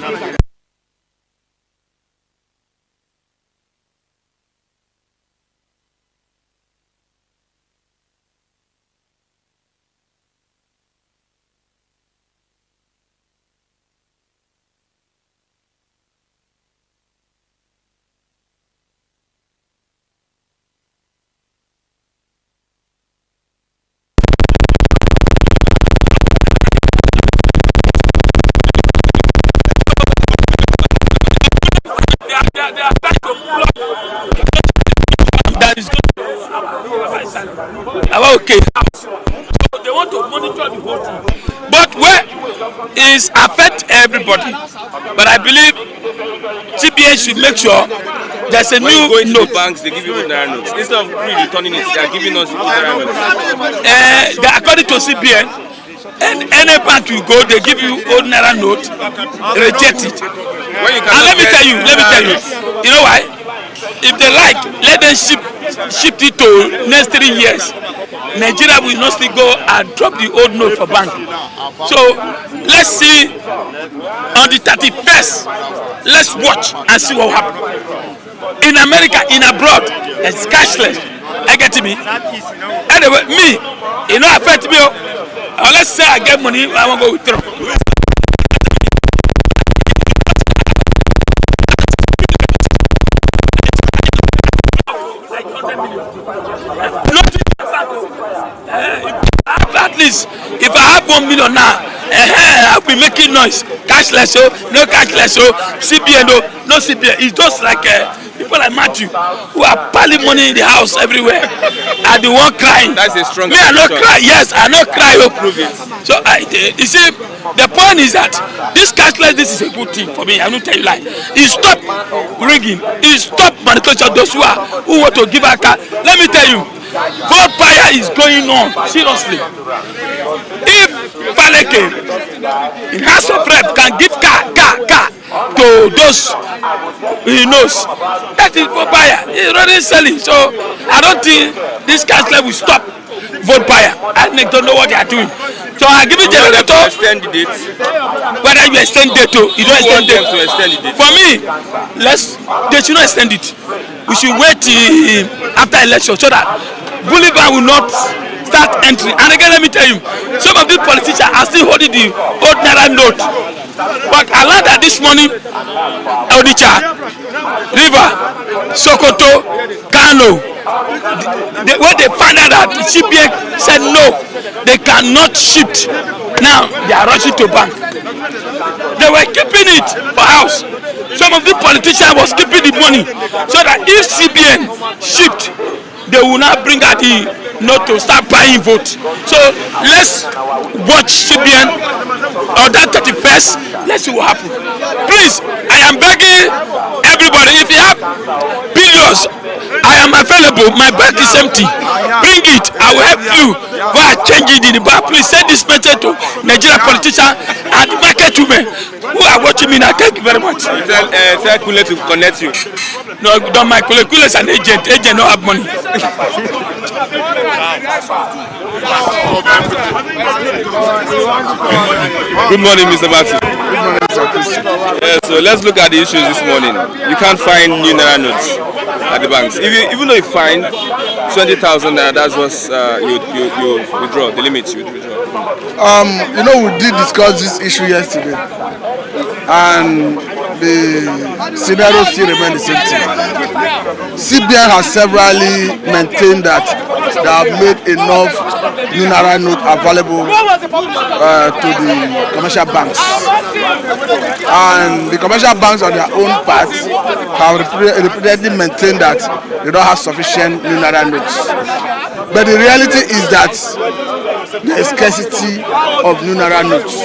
is affect everybody. But I believe CBN should make sure there's a new note. The banks, they give you Naira notes. Instead of returning it, they are giving us Naira notes. According to CBN, and any bank you go, they give you old Naira note, reject it. And let me tell you, you know why? If they like, let them shift it to next 3 years. Nigeria will not still go and drop the old note for bank. So let's see on the 31st. Let's watch and see what will happen. In America, in abroad, it's cashless. I get me. Anyway, me, it don't affect me. Let's say I get money, I want to go withdraw. At least if I have 1 million now, I'll be making noise. Cashless, no cashless, CBN, no CBN. It's just like people like Matthew who are piling money in the house everywhere. And the one crying. That's a strong. Me, I not cry. Yes, I not cry. So you see, the point is that this cashless, this is a good thing for me. I don't tell you lie. It stop rigging. It stop manipulation. Those who want to give a car. Let me tell you. Vote fire is going on seriously. If Faleke in House of Rep can give car to those he knows, that is vote fire. He's already selling. So I don't think this council will stop vote fire. And they don't know what they are doing. So I give it generator. Extend the date. Whether you extend date to, you don't extend date. To extend the date. For me, they should not extend it. We should wait till after election so that Bolivar will not start entering. And again, let me tell you, some of these politicians are still holding the old Naira note. But I learned that this morning, Onitsha, River, Sokoto, Kano, when they found out that the CBN said no, they cannot shift. Now they are rushing to bank. They were keeping it for house. Some of the politicians was keeping the money so that if CBN shift, they will not bring out the note to start buying votes. So let's watch CBN on that 31st. Let's see what happens. Please, I am begging everybody, if you have billions, I am available. My bank is empty. Bring it. I will help you. Go and change it in the bank. Please send this message to Nigerian politicians and the market women who are watching me now. Thank you very much. Tell Kule to connect you. No, don't mind. Kule is an agent. Agent don't have money. Good morning, Mr. Bati. Good morning, Mr. Chris. So let's look at the issues this morning. You can't find new Naira notes at the banks. Even though you find 20,000 Naira, that's what you withdraw, the limit you withdraw. We did discuss this issue yesterday, and the scenario still remains the same thing. CBN has severally maintained that they have made enough new Naira note available to the commercial banks, and the commercial banks on their own part have repeatedly maintained that they don't have sufficient new Naira notes. But the reality is that there is scarcity of new Naira notes,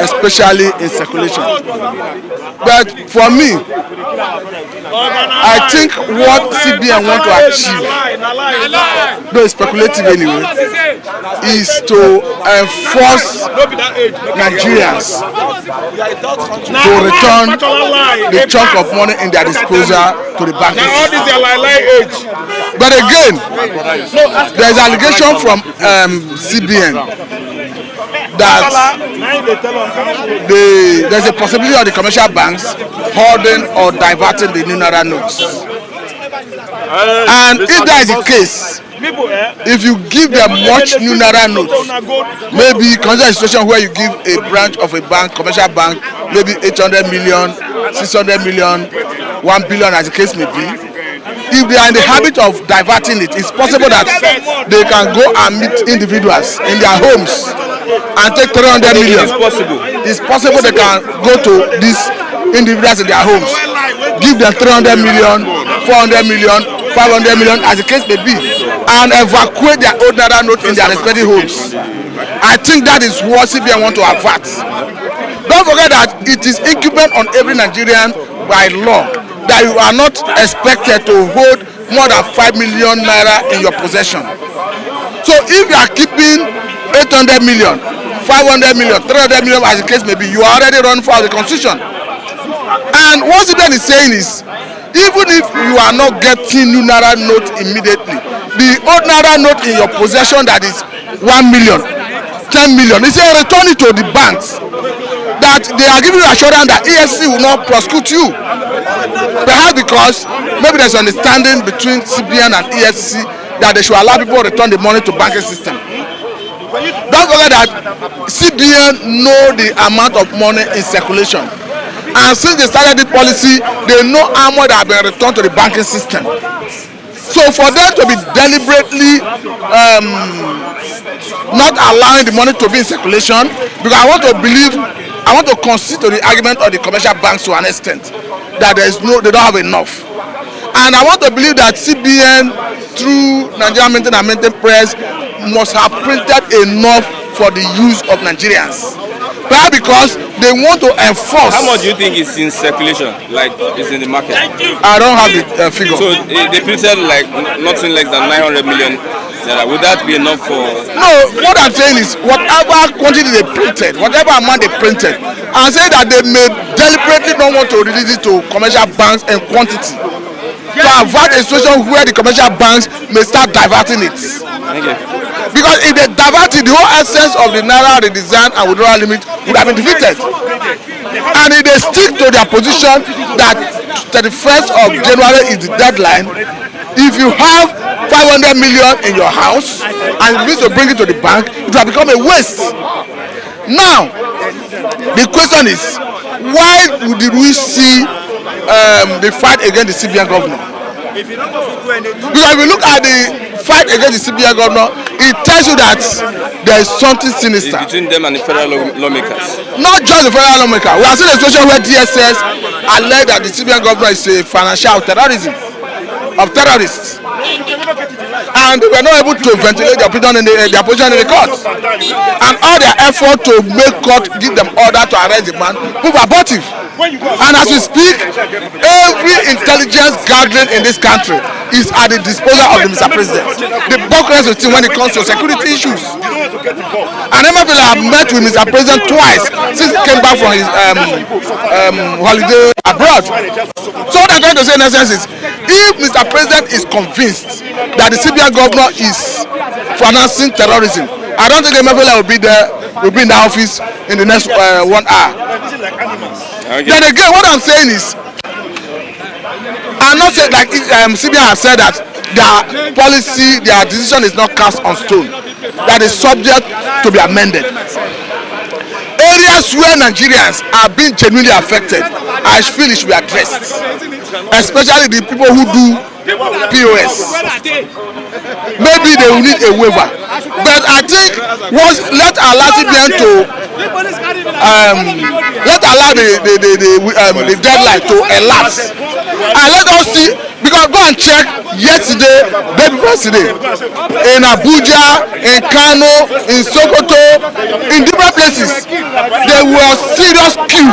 especially in circulation. But for me, I think what CBN want to achieve, though it's speculative anyway, is to enforce Nigerians to return the chunk of money in their disposal to the banking system. But again, there is allegation from CBN that there's a possibility of the commercial banks holding or diverting the new Naira notes. And if that is the case, if you give them much new Naira notes, maybe consider a situation where you give a branch of a bank, commercial bank, maybe 800 million, 600 million, 1 billion as the case may be. If they are in the habit of diverting it, it's possible that they can go and meet individuals in their homes and take 300 million. It's possible they can go to these individuals in their homes, give them 300 million, 400 million, 500 million, as the case may be. and evacuate their old Naira note in their respective homes. I think that is what CBN want to avert. Don't forget that it is incumbent on every Nigerian by law that you are not expected to hold more than 5 million naira in your possession. So if you are keeping 800 million, 500 million, 300 million as the case may be, you are already running for the constitution. And what CBN is saying is, even if you are not getting new Naira note immediately, the old Naira note in your possession that is 1 million, 10 million, they say return it to the banks. That they are giving you assurance that EFCC will not prosecute you. Perhaps because maybe there's understanding between CBN and EFCC that they should allow people to return the money to banking system. Don't forget that CBN know the amount of money in circulation. And since they started the policy, they know how much that have been returned to the banking system. So for them to be deliberately not allowing the money to be in circulation, because I want to concede to the argument of the commercial banks to an extent that they don't have enough. And I want to believe that CBN through Nigerian Minting and Minting Press must have printed enough for the use of Nigerians. Perhaps because they want to enforce. How much do you think is in circulation, like is in the market? I don't have the figure. So they printed like nothing less than 900 million. Would that be enough for? No, what I'm saying is whatever quantity they printed, whatever amount they printed, I'm saying that they may deliberately not want to release it to commercial banks in quantity to avoid a situation where the commercial banks may start diverting it. Thank you. Because if they divert it, the whole essence of the Naira redesign and withdrawal limit would have been defeated. And if they stick to their position that 31st of January is the deadline, if you have 500 million in your house and you need to bring it to the bank, it will become a waste. Now, the question is, why did we see the fight against the CBN governor? Because if you look at the fight against the CBN governor, it tells you that there is something sinister. It's between them and the federal lawmakers. Not just the federal lawmaker. We are seeing a situation where DSS alleged that the CBN governor is a financial terrorism of terrorists, and they were not able to ventilate their position in the court. And all their effort to make court give them order to arrest the man prove abortive. And as we speak, every intelligence gathering in this country is at the disposal of the Mr. President. The buckets of when it comes to security issues. And MFL have met with Mr. President twice since he came back from his holiday abroad. So what I'm trying to say in essence is, if Mr. President is convinced that the CBN governor is financing terrorism, I don't think MFL will be in the office in the next 1 hour. Okay. Then again, what I'm saying is, I'm not saying like CBN has said that their policy, their decision is not cast on stone, that is subject to be amended. Areas where Nigerians are being genuinely affected, I feel it should be addressed, especially the people who do POS. Maybe they will need a waiver, but I think let allow CBN to the deadline to elapse, and let us see, because go and check yesterday, day before yesterday, in Abuja, in Kano, in Sokoto, in different places, there was serious queue,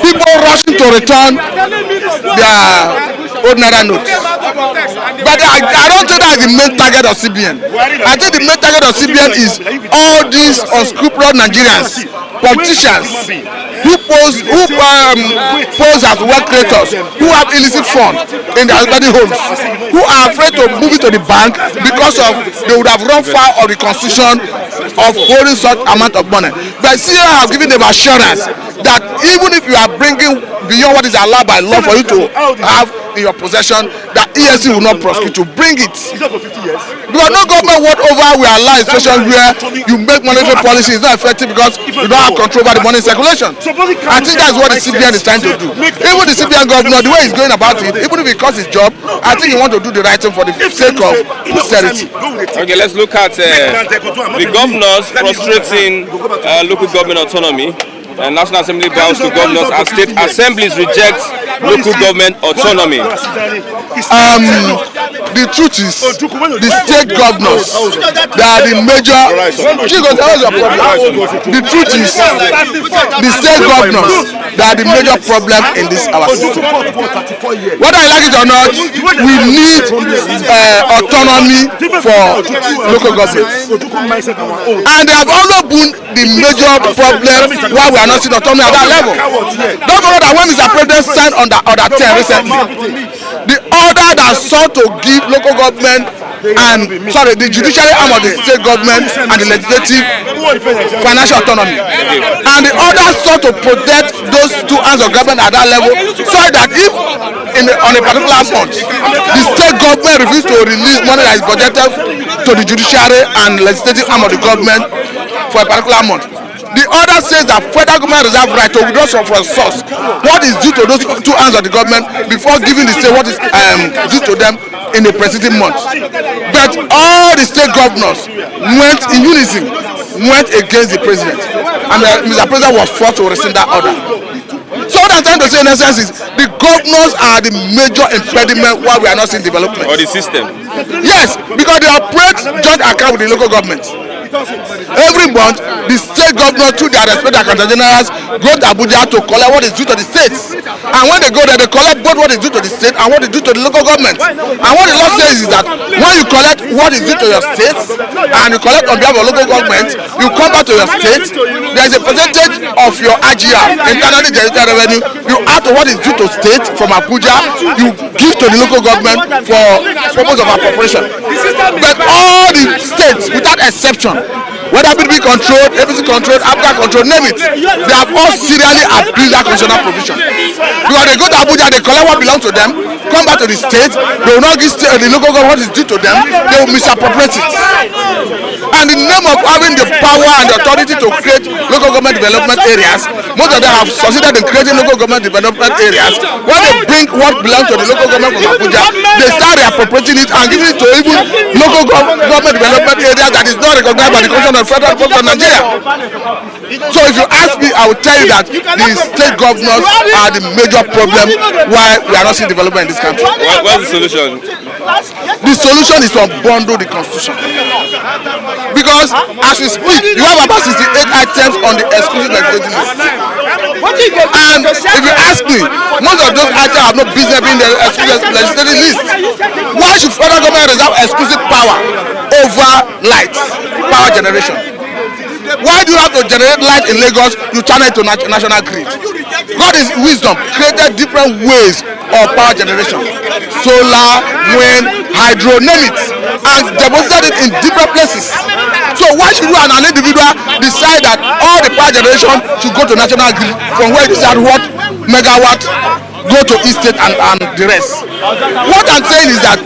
people rushing to return their old Naira notes. But I don't think that is the main target of CBN. I think the main target of CBN is all these unscrupulous Nigerians, politicians who pose as wealth creators, who have illicit funds in their respective homes, who are afraid to move it to the bank because they would have run foul of the constitution of holding such amount of money. But CBN has given them assurance that even if you are bringing beyond what is allowed by law for you to have in your possession, that EFCC will not prosecute you. Bring it. Because no government whatever will allow a situation where you make monetary policy is not effective because you don't have control over the money circulation. I think that's what the CBN is trying to do. Even the CBN governor, the way he's going about it, even if he costs his job, I think he wants to do the right thing for the sake of posterity. Okay, let's look at the governors frustrating local government autonomy. National Assembly bows to governors as state assemblies reject local government autonomy. the truth is the state governors they are the major. The truth is the state governors they are the major problem in this our system. Whether I like it or not, we need autonomy for local governments, and they have always been the major problem why we are not seeing autonomy at that level. Don't forget that when Mr. President signed on the order 10 recently, the order that sought to give local government and the judiciary arm of the state government and the legislative financial autonomy, and the order sought to protect those two arms of government at that level, so that if on a particular month the state government refuse to release money that is budgeted to the judiciary and legislative arm of the government for a particular month, the order says that federal government reserve right to withdraw from source what is due to those two arms of the government before giving the state what is due to them in a preceding month. But all the state governors went in unison, went against the president, and Mr. President was forced to rescind that order. So what I'm trying to say in essence is the governors are the major impediment why we are not seeing development. Or the system. Yes, because they operate joint account with the local government. Every month, the state governors, through their respective accountant generals, go to Abuja to collect what is due to the states. And when they go there, they collect both what is due to the state and what is due to the local government. And what the law says is that when you collect what is due to your states and you collect on behalf of local government, you come back to your state. There is a percentage of your AGR, internally generated revenue, you add to what is due to state from Abuja, you give to the local government for purpose of appropriation. But all the states, without exception, whether PDP controlled, APC controlled, APGA controlled, name it, they have all serially abused that constitutional provision. Because they go to Abuja, they collect what belongs to them, come back to the state, they will not give the local government what is due to them, they will misappropriate it. And in the name of having the power and the authority to create local government development areas, most of them have succeeded in creating local government development areas. When they bring what belongs to the local government from Abuja, they start reappropriating it and giving it to even local government development areas that is not recognized by the Constitution of Federal Republic of Nigeria. So if you ask me, I will tell you that the state governors are the major problem why we are not seeing development in this country. What's the solution? The solution is to unbundle the constitution. Because as we speak, you have about 68 items on the exclusive legislative list. And if you ask me, most of those items have no business being the exclusive legislative list. Why should federal government reserve exclusive power over light, power generation? Why do you have to generate light in Lagos, you turn it to national grid? God is wisdom, created different ways of power generation. Solar, wind, hydro, name it. And deposited it in different places. So why should you and an individual decide that all the power generation should go to national grid from where you decide what megawatt go to estate and the rest? What I'm saying is that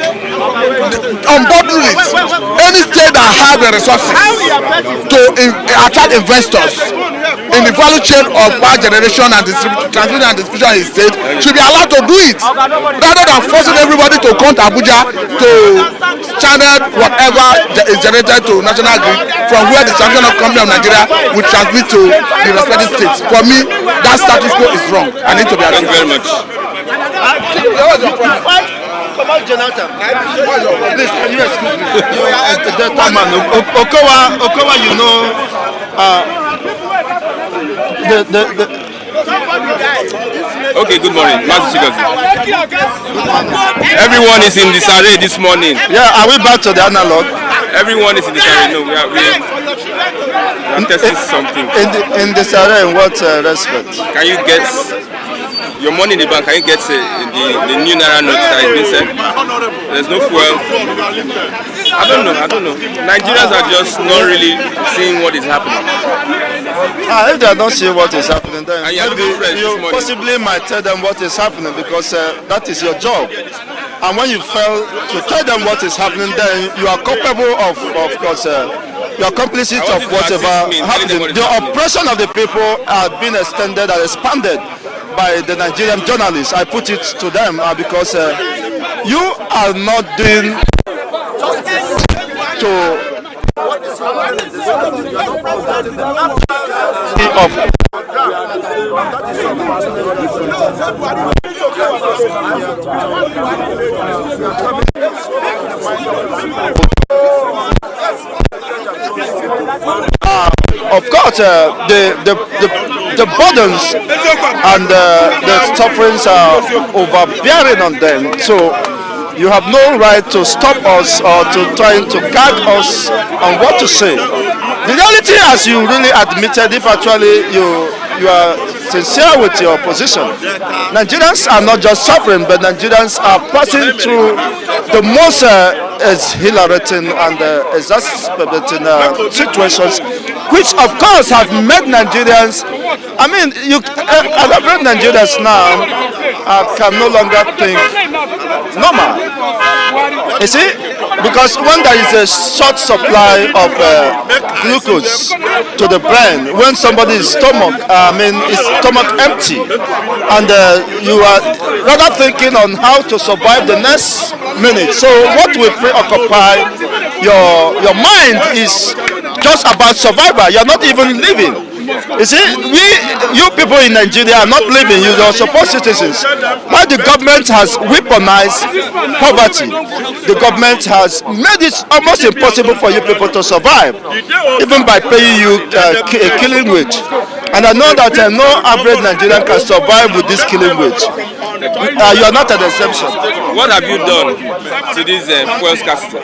unbundle it. Any state that have the resources to attract investors in the value chain of power generation and transmission and distribution in the state should be allowed to do it, rather than forcing everybody to come to Abuja to channel whatever is generated to national grid from where the transmission company of Nigeria will transmit to the respective states. For me, that status quo is wrong. I need to be addressed. Thank you very much. Please, can you excuse me? Okowa, you know, Okay, good morning. Everyone is in disarray this morning. Yeah, are we back to the analog? Everyone is in disarray. No, we are testing something. In disarray, in what respect? Can you get your money in the bank? Can you get the new Naira notes that is being said? There's no fuel. I don't know. Nigerians are just not really seeing what is happening. If they are not seeing what is happening, then you possibly might tell them what is happening, because that is your job. And when you fail to tell them what is happening, then you are culpable of course, you are complicit of whatever happening. The oppression of the people has been extended and expanded by the Nigerian journalists. I put it to them because you are not doing to Of course, the burdens and the sufferings are overbearing on them. So you have no right to stop us or to trying to gag us on what to say. The reality, as you really admitted, if actually you are sincere with your position, Nigerians are not just suffering, but Nigerians are passing through the most exhilarating and exasperating situations, which of course have made Nigerians, I mean, elaborate Nigerians now can no longer think normal. You see, because when there is a short supply of glucose to the brain, when somebody's stomach, is stomach empty, and you are rather thinking on how to survive the next minute. So what will preoccupy your mind is just about survival. You are not even living. You see, you people in Nigeria are not living. You are supposed citizens. While the government has weaponized poverty, the government has made it almost impossible for you people to survive, even by paying you a killing wage. And I know that no average Nigerian can survive with this killing wage. You are not an exception. What have you done to this fuel scarcity?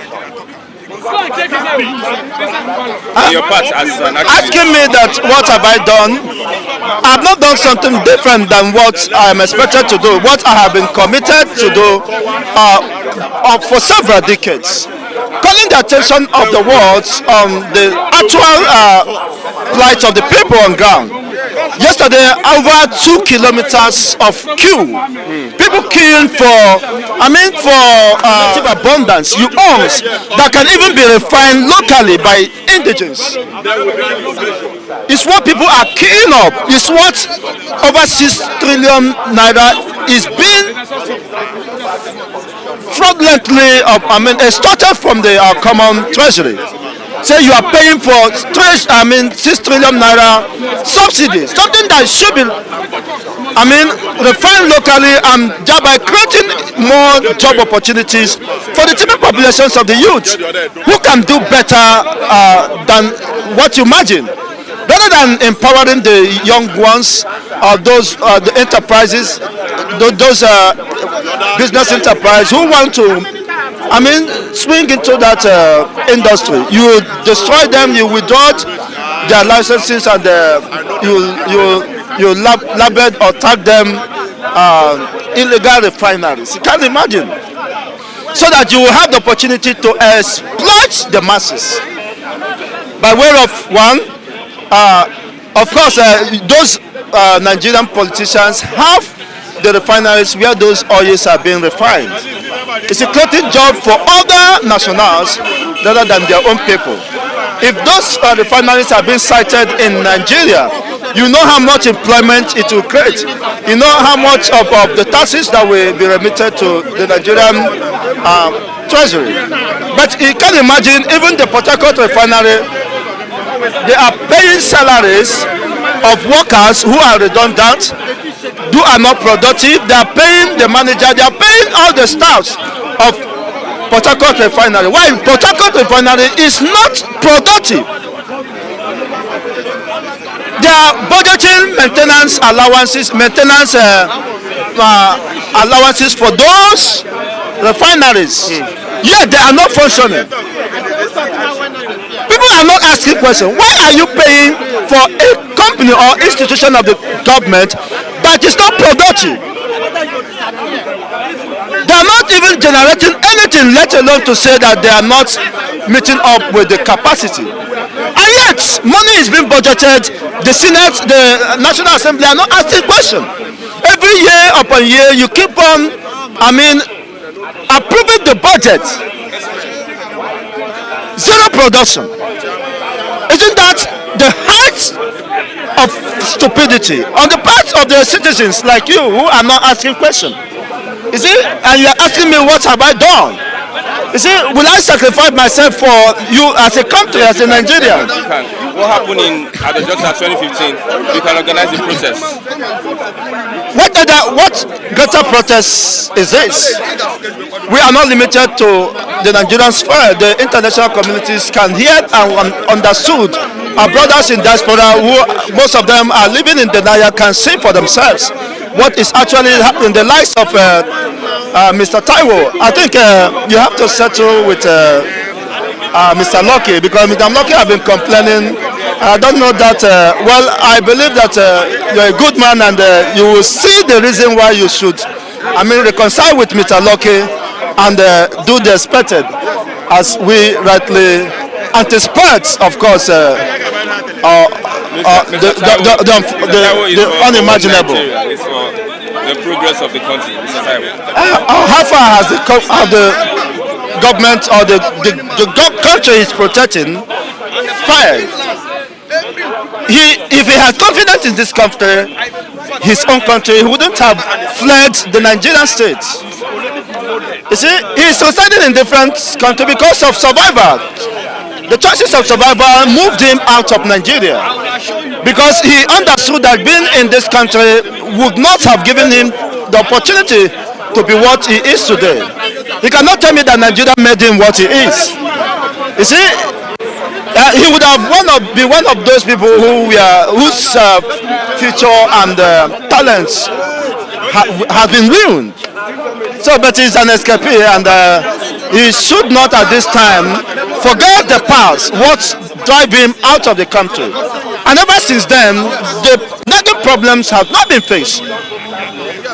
Your part as an activist. Asking me that what have I done? I have not done something different than what I am expected to do, what I have been committed to do for several decades. Calling the attention of the world on the actual plight of the people on ground. Yesterday, over 2 kilometers of queue. People queuing for native abundance, ounce that can even be refined locally by indigents. It's what people are queuing up. It's what over 6 trillion naira is being fraudulently extorted from the common treasury. Say you are paying for 6 trillion naira subsidy, something that should be refined locally and thereby creating more job opportunities for the typical populations of the youth who can do better than what you imagine. Rather than empowering the young ones, those the enterprises, those business enterprise who want to swing into that industry. You destroy them, you withdraw their licenses, and you label or tag them illegal refineries. You can't imagine. So that you will have the opportunity to exploit the masses. By way of one, of course, those Nigerian politicians have the refineries where those oils are being refined. It's a creating job for other nationals rather than their own people. If those refineries are being sited in Nigeria, you know how much employment it will create. You know how much of the taxes that will be remitted to the Nigerian treasury. But you can imagine, even the Port Harcourt refinery, they are paying salaries of workers who are redundant, who are not productive. They are paying the manager, they are paying all the staffs of Port Harcourt refinery. While Port Harcourt refinery is not productive. They are budgeting maintenance allowances, allowances for those refineries. Yet they are not functioning. People are not asking questions. Why are you paying for a company or institution of the government that is not productive? They are not even generating anything, let alone to say that they are not meeting up with the capacity. And yet, money is being budgeted. The Senate, the National Assembly are not asking questions. Every year upon year, you keep on, approving the budget. Zero production. Isn't that the height of stupidity on the part of the citizens like you who are not asking questions? You see, and you are asking me what have I done? You see, will I sacrifice myself for you as a country, as a Nigerian? You can. What happened at the Junta 2015? You can organize the protest. What greater protest is this? We are not limited to the Nigerian sphere. The international communities can hear and understood. Our brothers in diaspora, who most of them are living in denial, can see for themselves what is actually happening. The likes of Mr. Taiwo, I think you have to settle with Mr. Lucky, because Mr. Lucky have been complaining. I don't know that. Well, I believe that you're a good man, and you will see the reason why you should, reconcile with Mr. Lucky and do the expected, as we rightly anticipate, of course, the unimaginable. It's for the progress of the country, Mr. Taiwo. How far has the government or the country is protecting failed? If he had confidence in this country, his own country, he wouldn't have fled the Nigerian state. You see, he is residing in different countries because of survival. The choices of survival moved him out of Nigeria because he understood that being in this country would not have given him the opportunity to be what he is today. He cannot tell me that Nigeria made him what he is. You see, he would have be one of those people whose future and talents have been ruined. So, but he's an escapee, and he should not at this time forget the past, what drive him out of the country. And ever since then, the nagging problems have not been faced.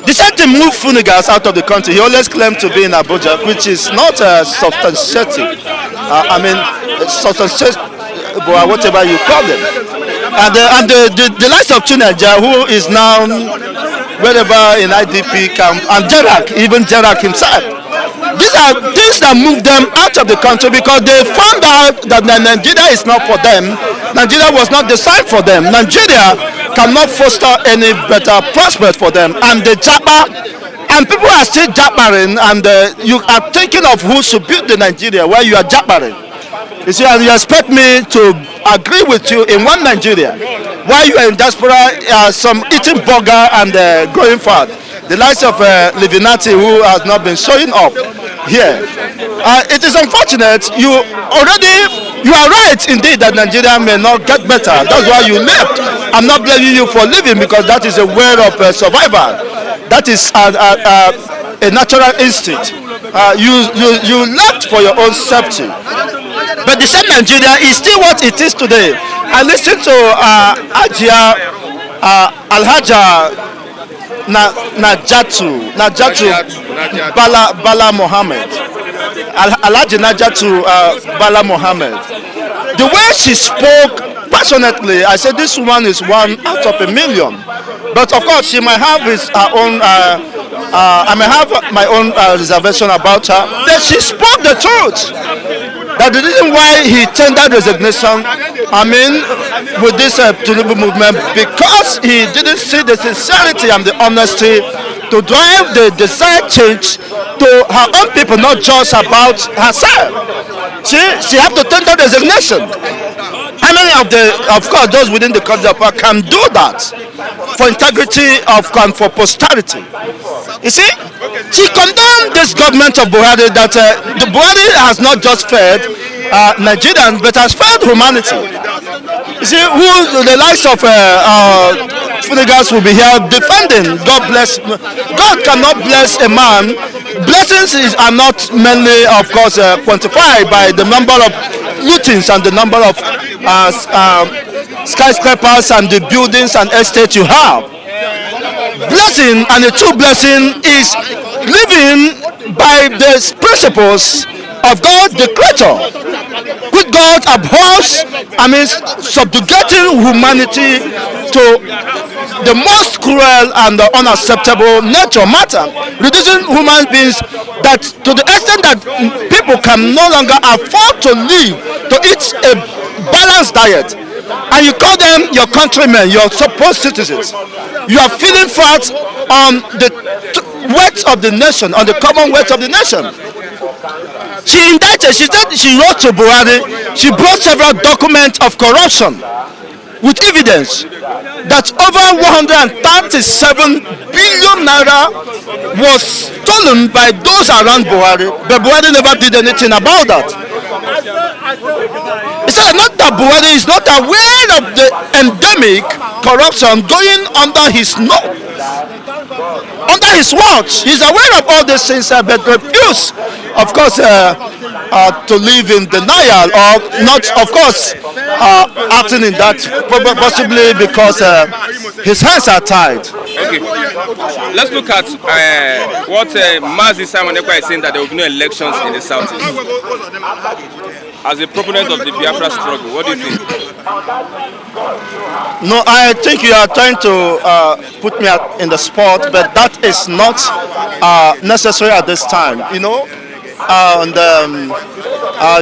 The same thing moved Funigas out of the country. He always claimed to be in Abuja, which is not substantiated. Substantiated, whatever you call them. And the likes of Chunaja, who is now wherever in IDP camp, and even Jerak himself. These are things that move them out of the country because they found out that Nigeria is not for them. Nigeria was not designed for them. Nigeria cannot foster any better prospect for them. And the jabber, and people are still jabbering, and you are thinking of who should build the Nigeria where you are jabbering. You see, and you expect me to agree with you in one Nigeria while you are in diaspora, some eating burger and going fat. The likes of Livinati, who has not been showing up here. It is unfortunate. You are right indeed that Nigeria may not get better. That's why you left. I'm not blaming you for leaving because that is a way of survival. That is a natural instinct. You left for your own safety. But the same Nigeria is still what it is today. I listened to Alhaja Najatu Bala Mohammed. Alhaji Najatu Bala Mohammed. The way she spoke passionately, I said this woman is one out of a million. But of course, she might have her own. I may have my own reservation about her. But she spoke the truth. That the reason why he tendered resignation, with this Tinubu movement, because he didn't see the sincerity and the honesty to drive the desired change to her own people, not just about herself. She have to tender resignation. How many of course, those within the country can do that for integrity and for posterity? You see, she condemned this government of Buhari that the Buhari has not just fed Nigerians, but has fed humanity. You see, who the likes of Funigas will be here defending. God bless. God cannot bless a man. Blessings are not mainly, of course, quantified by the number of lootings and the number of skyscrapers and the buildings and estates you have. Blessing, and the true blessing, is living by the principles of God the Creator, which God abhors, subjugating humanity to the most cruel and unacceptable nature matter, reducing human beings that to the extent that people can no longer afford to live, to eat a balanced diet. And you call them your countrymen, your supposed citizens. You are feeling fat on the weight of the nation, on the common weight of the nation. She indicted, she said she wrote to Buhari, she brought several documents of corruption with evidence that over 137 billion naira was stolen by those around Buhari, but Buhari never did anything about that. He said not that Buhari is not aware of the endemic corruption going under his nose, under his watch. He's aware of all these things, but refused, of course, to live in denial or not, of course, acting in that, possibly because his hands are tied. Okay, let's look at what Mazi Simon Ekpa is saying, that there will be no elections in the South. As a proponent of the Biafra struggle, what do you think? No, I think you are trying to put me in the spot, but that is not necessary at this time, you know. And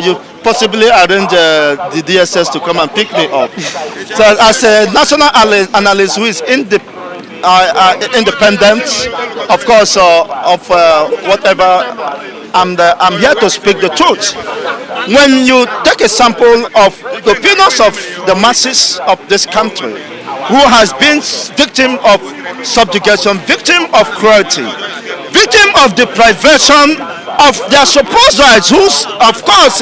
you possibly arrange the DSS to come and pick me up. So as a national analyst who is independent, of course, of whatever, I'm here to speak the truth. When you take a sample of the opinions of the masses of this country, who has been victim of subjugation, victim of cruelty, victim of deprivation of their supposed rights, whose, of course,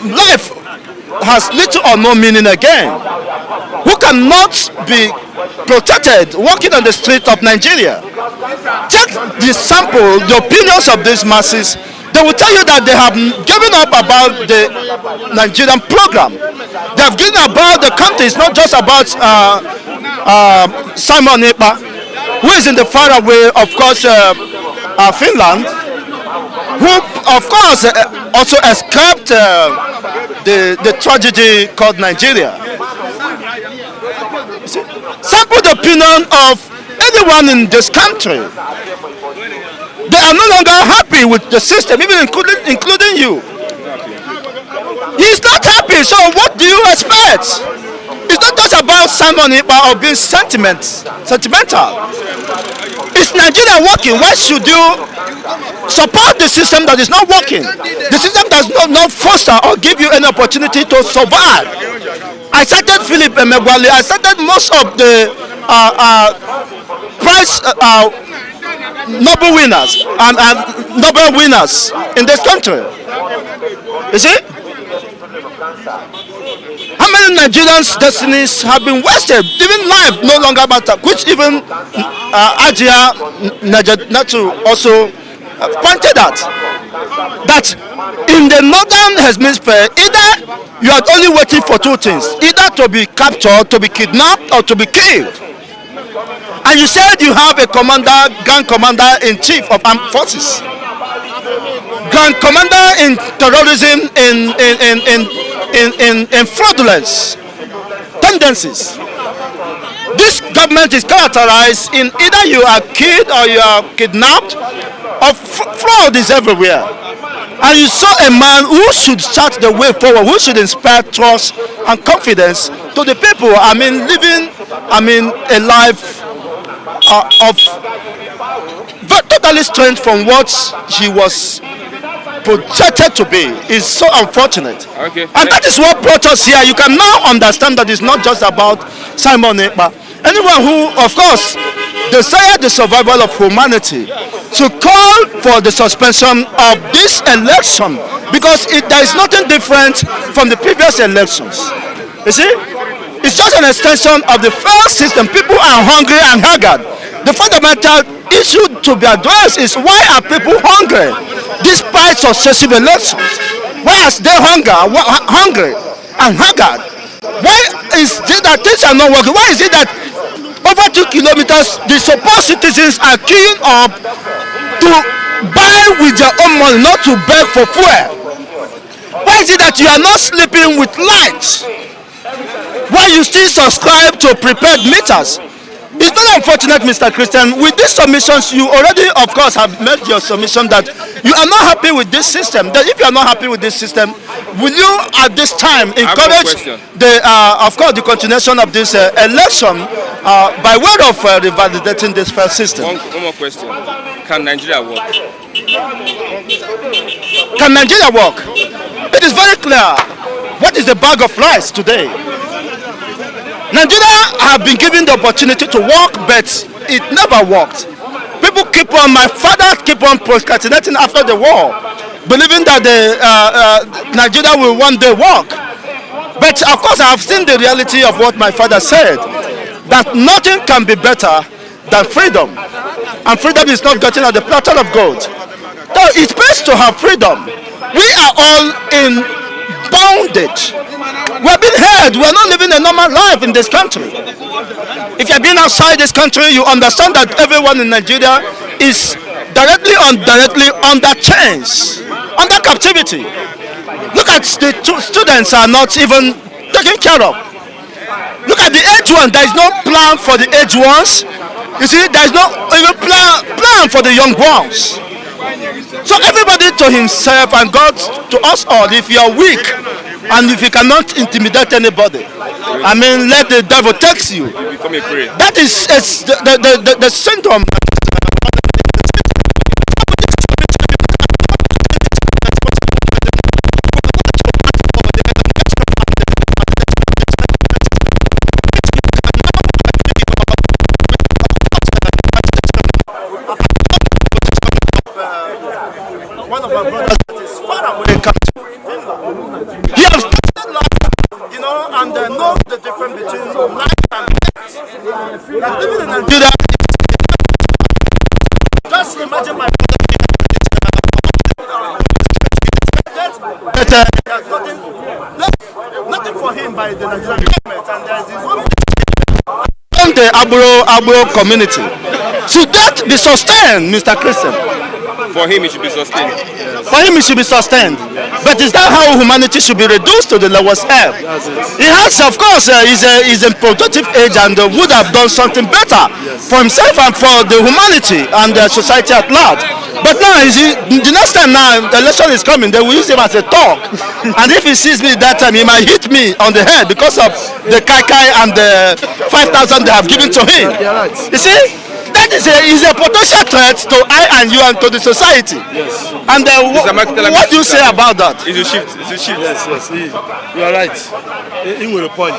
life has little or no meaning again, who cannot be protected walking on the street of Nigeria. Take the sample, the opinions of these masses. They will tell you that they have given up about the Nigerian program. They have given up about the country. It's not just about Simon Ekpa, who is in the faraway, of course, Finland, who, of course, also escaped the tragedy called Nigeria. Sample the opinion of anyone in this country. They are no longer happy with the system, even including you. He's not happy, so what do you expect? It's not just about Simon Ekpa or being sentimental. Is Nigeria working? Why should you support the system that is not working? The system does not foster or give you any opportunity to survive. I cited Philip Emeagwali. I cited most of the prize Nobel winners and Nobel winners in this country. You see? How many Nigerians' destinies have been wasted? Even life no longer matters, which even Ajia Natu also pointed out. That in the northern hemisphere, either you are only waiting for two things, either to be captured, to be kidnapped, or to be killed. And you said you have a commander, Grand Commander-in-Chief of Armed Forces, Grand Commander in terrorism, in fraudulence tendencies. This government is characterized in either you are killed or you are kidnapped, or fraud is everywhere. And you saw a man who should chart the way forward, who should inspire trust and confidence to the people. I mean, living, a life of totally strange from what she was projected to be. Is so unfortunate. Okay. And that is what brought us here. You can now understand that it's not just about Simon Ekpa. Anyone who, of course, desire the survival of humanity to call for the suspension of this election, because there is nothing different from the previous elections. You see, it's just an extension of the failed system. People are hungry and haggard. The fundamental issue to be addressed is, why are people hungry despite successive elections? Why are they hungry and haggard? Why is it that things are not working? Why is it that over 2 kilometers the supposed citizens are queuing up to buy with their own money, not to beg for fuel? Why is it that you are not sleeping with lights? Why you still subscribe to prepaid meters? It's very unfortunate, Mr. Christian. With these submissions, you already, of course, have made your submission that you are not happy with this system. That if you are not happy with this system, will you, at this time, encourage of course, the continuation of this election by way of revalidating this first system? One more question: can Nigeria work? Can Nigeria work? It is very clear. What is the bag of rice today? Nigeria have been given the opportunity to work, but it never worked. People my father keep on procrastinating after the war, believing that Nigeria will one day work. But of course, I have seen the reality of what my father said, that nothing can be better than freedom. And freedom is not gotten at the platter of gold. So it pays to have freedom. We are all in bondage. We are being held. We are not living a normal life in this country. If you have been outside this country, you understand that everyone in Nigeria is directly or indirectly under chains, under captivity. Look at the students are not even taken care of. Look at the age one. There is no plan for the age ones. You see, there is no even plan for the young ones. So everybody to himself and God to us all. If you are weak and if you cannot intimidate anybody, I mean, let the devil take you. That is the symptom. One of our brothers that is far away he has started life, you know, and knows the difference between life and death. Living in Nigeria, just imagine my brother. There's nothing for him by the Nigerian government, and there is his own the Abro community. Should that be sustained, Mr. Christian? For him, it should be sustained. For him, it should be sustained. But is that how humanity should be reduced to the lowest ebb? He has, of course, he's in productive age and would have done something better for himself and for the humanity and the society at large. But now, the next time now, the election is coming, they will use him as a talk. And if he sees me that time, he might hit me on the head because of the kai and the 5,000 they have given to him. You see? That is a potential threat to I and you and to the society. Yes. And what do you say about that? It's a shift. It's a shift. Yes. You are right. In with a point.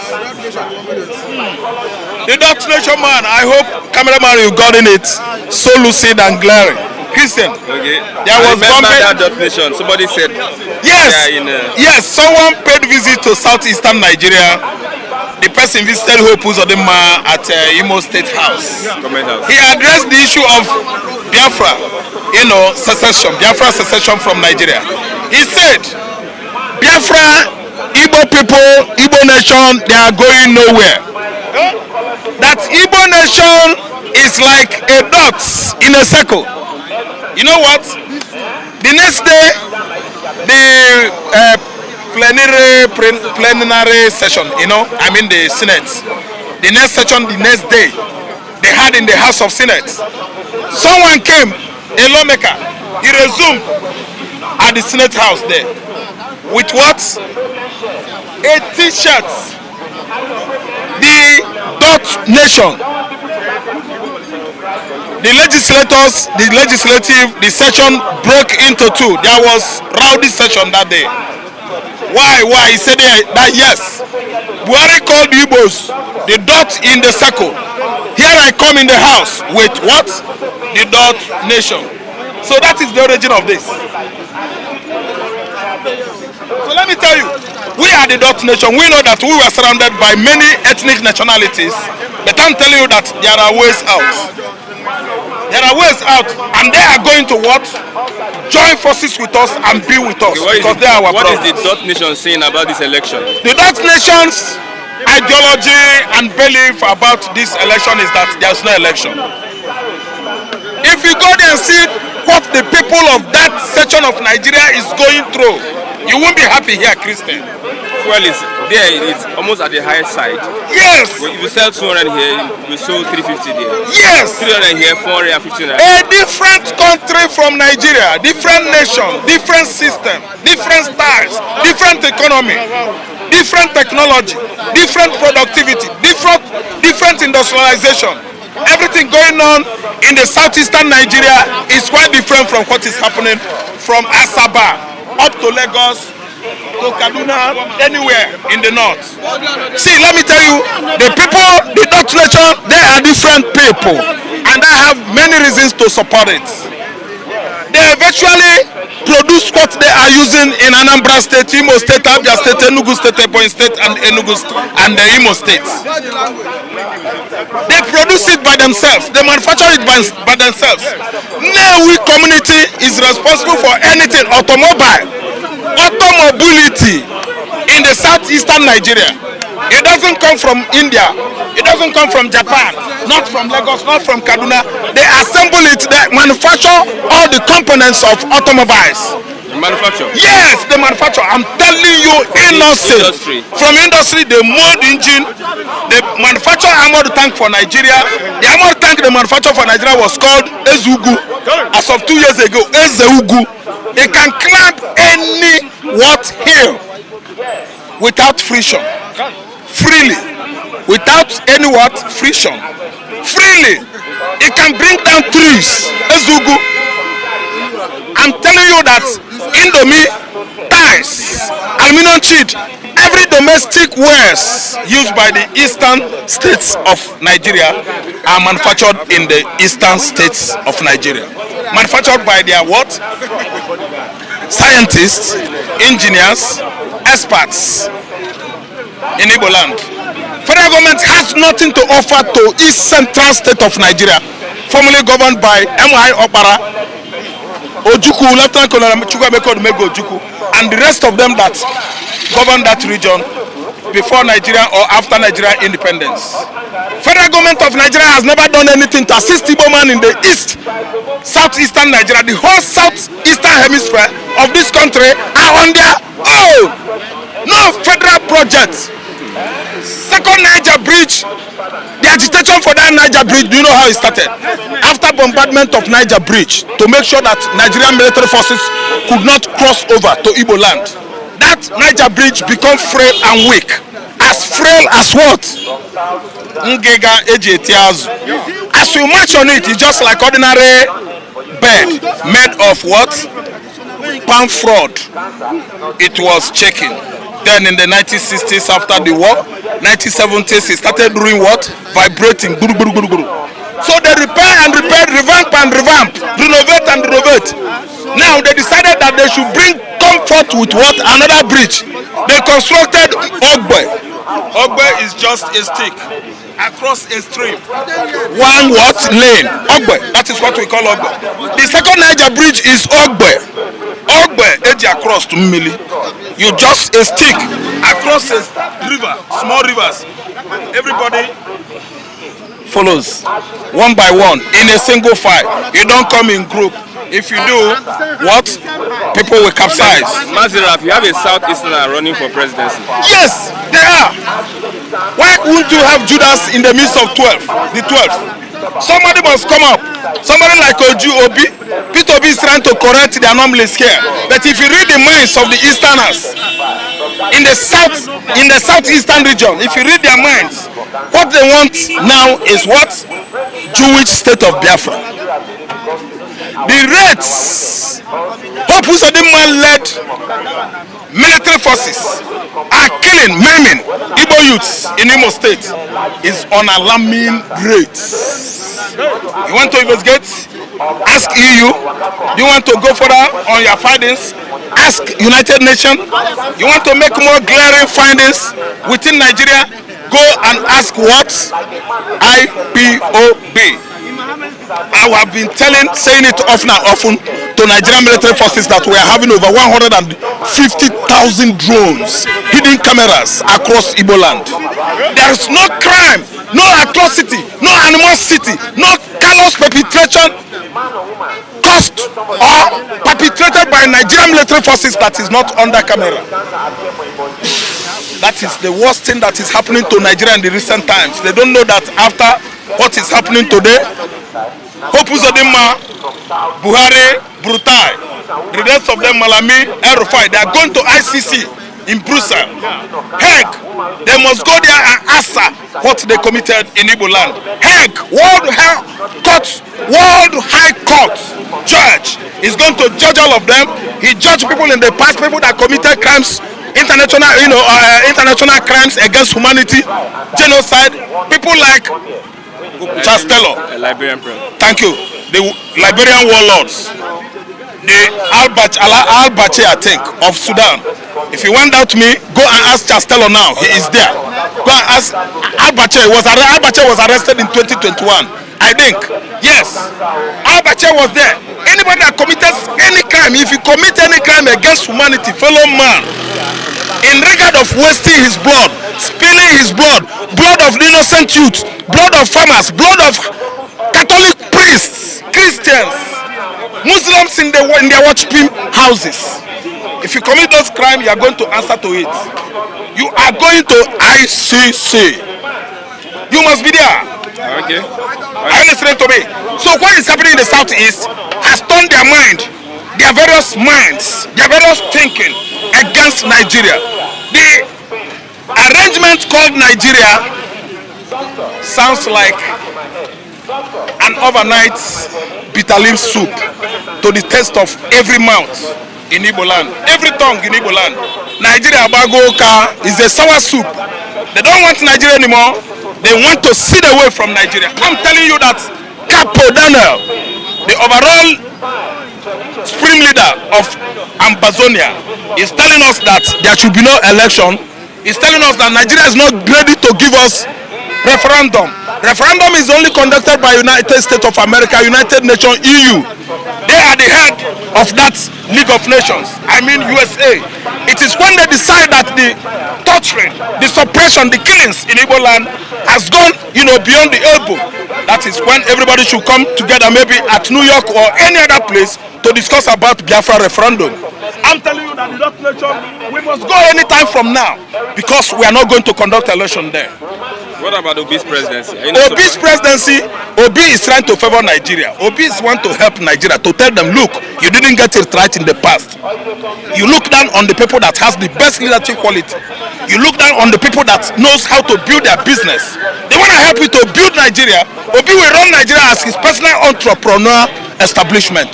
The Dutch nation man, I hope cameraman you got in it so lucid and glaring. Christian. Okay. There was that Dutch nation. Somebody said. Yes. Yes. Someone paid visit to southeastern Nigeria. The person visited Hope Uzodinma at Imo State House. He addressed the issue of Biafra, secession, Biafra secession from Nigeria. He said, Biafra, Igbo people, Igbo nation, they are going nowhere. That Igbo nation is like a dot in a circle. You know what? The next day, the plenary session, the Senate. The next session, the next day, they had in the House of Senate. Someone came, a lawmaker, he resumed at the Senate House there. With what? A t-shirt. The Dutch nation. The legislators, the legislative, the session broke into two. There was rowdy session that day. Why? He said that yes. Buhari called the Igbos, the dot in the circle. Here I come in the house with what? The dot nation. So that is the origin of this. So let me tell you, we are the dot nation. We know that we were surrounded by many ethnic nationalities, but I'm telling you that there are ways out. There are ways out, and they are going to what? Join forces with us and be with us, because they are our What brothers. is the Dutch nation saying about this election? The Dutch nation's ideology and belief about this election is that there is no election. If you go there and see what the people of that section of Nigeria is going through, you won't be happy here, Christian. Well, it's almost at the higher side. Yes. If you sell 200 here, you sell 350 there. Yes. 300 here, 450 there. A different country from Nigeria, different nation, different system, different styles, different economy, different technology, different productivity, different industrialization. everything going on in the southeastern Nigeria is quite different from what is happening from Asaba up to Lagos to Kaduna, anywhere in the north. See, let me tell you, the people, the Dutch nation, they are different people, and I have many reasons to support it. They eventually produce what they are using in Anambra State, Imo State, Abia State, Enugu State, Ebonyi State, and the Imo State. They produce it by themselves. They manufacture it by themselves. Newi community is responsible for anything automobility in the southeastern Nigeria. It doesn't come from India. It doesn't come from Japan. Not from Lagos. Not from Kaduna. They assemble it. They manufacture all the components of automobiles. Manufacture? Yes, they manufacture. I'm telling you, industry. From industry, they mold engine. They manufacture armored tank for Nigeria. The armored tank they manufacture for Nigeria was called Ezugu. As of 2 years ago, Ezeugu. It can climb any hill without friction. Freely. Without any friction. Freely. It can bring down trees. Ezugu. I'm telling you that Indomie, ties, aluminum sheet, every domestic wares used by the eastern states of Nigeria are manufactured in the eastern states of Nigeria. Manufactured by their scientists, engineers, experts in Igbo land. Federal government has nothing to offer to East Central State of Nigeria, formerly governed by M.I. Okpara, Ojukwu, Lieutenant Colonel Chukwuemeka Odumegwu Ojukwu, and the rest of them that govern that region before Nigeria or after Nigeria independence. Federal government of Nigeria has never done anything to assist Igbo man in the east, southeastern Nigeria. The whole southeastern hemisphere of this country are on their own. No federal project. Second Niger Bridge, the agitation for that Niger Bridge, do you know how it started? After bombardment of Niger Bridge, to make sure that Nigerian military forces could not cross over to Igbo land. That Niger Bridge became frail and weak. As frail as what? As you march on it, it's just like ordinary bed made of what? Palm fraud. It was shaking. Then in the 1960s, after the war, 1970s, it started doing what? Vibrating. So they repair and repair, revamp and revamp, renovate and renovate. Now they decided that they should bring comfort with what? Another bridge. They constructed Ogbe. Ogbe is just a stick across a stream. One what? Lane. Ogbe. That is what we call Ogbe. The second Niger Bridge is Ogbe. Ogbe, edge across to Mmili. You just a stick across a river, small rivers. Everybody follows one by one in a single file. You don't come in group. If you do, what? People will capsize. Maziraf, you have a Southeasterner running for presidency. Yes, they are. Why wouldn't you have Judas in the midst of 12? The 12. Somebody must come up. Somebody like Obi. Peter Obi is trying to correct the anomalies here. But if you read the minds of the Easterners in the southeastern region, if you read their minds, what they want now is what? Jewish state of Biafra. The rates Hope Uzodinma-led military forces are killing, maiming Igbo youths in Imo State is on alarming rates. You want to investigate? Ask EU. You want to go further on your findings? Ask United Nations. You want to make more glaring findings within Nigeria? Go and ask what? IPOB. I have been saying it often and often to Nigerian military forces that we are having over 150,000 drones, hidden cameras across Igbo land. There is no crime, no atrocity, no animosity, no callous perpetration caused or perpetrated by Nigerian military forces that is not under camera. That is the worst thing that is happening to Nigeria in the recent times. They don't know that after what is happening today, Hope Uzodinma, Buhari, Brutai, the rest of them, Malami, El-Rufai, they are going to ICC in Brussels. Heck, they must go there and ask answer what they committed in Igbo land. Heck, World High Court judge is going to judge all of them. He judged people in the past, people that committed crimes, international crimes against humanity, genocide. People like Chastello. Thank you. The Liberian warlords. The Al-Bache, I think, of Sudan. If you want doubt me, go and ask Chastello now. He is there. Go and ask Al-Bache. Al-Bache was arrested in 2021. I think. Yes. Al-Bache was there. Anybody that committed any crime, if you commit any crime against humanity, fellow man, in regard of wasting his blood, spilling his blood, blood of innocent youth, blood of farmers, blood of Catholic priests, Christians, Muslims in their worshiping houses. If you commit those crimes, you are going to answer to it. You are going to ICC. You must be there. Okay. Are you listening to me? So what is happening in the southeast has turned their mind, their various minds, their various thinking against Nigeria. The arrangement called Nigeria sounds like an overnight bitter leaf soup to the taste of every mouth in Igbo land, every tongue in Igbo land. Nigeria Bagoka is a sour soup. They don't want Nigeria anymore. They want to sit away from Nigeria. I'm telling you that Capo Daniel, the overall supreme leader of Ambazonia, is telling us that there should be no election. He's telling us that Nigeria is not ready to give us referendum. Referendum is only conducted by United States of America, United Nations, EU. They are the head of that League of Nations. I mean USA. It is when they decide that the torturing, the suppression, the killings in Igbo land has gone, beyond the elbow. That is when everybody should come together, maybe at New York or any other place, to discuss about Biafra referendum. I'm telling you that the United Nations, we must go anytime from now, because we are not going to conduct election there. What about Obi's presidency? Obi's presidency, Obi is trying to favor Nigeria. Obi is want to help Nigeria, to tell them, look, you didn't get it right in the past. You look down on the people that has the best leadership quality. You look down on the people that knows how to build their business. They want to help you to build Nigeria. Obi will run Nigeria as his personal entrepreneur establishment.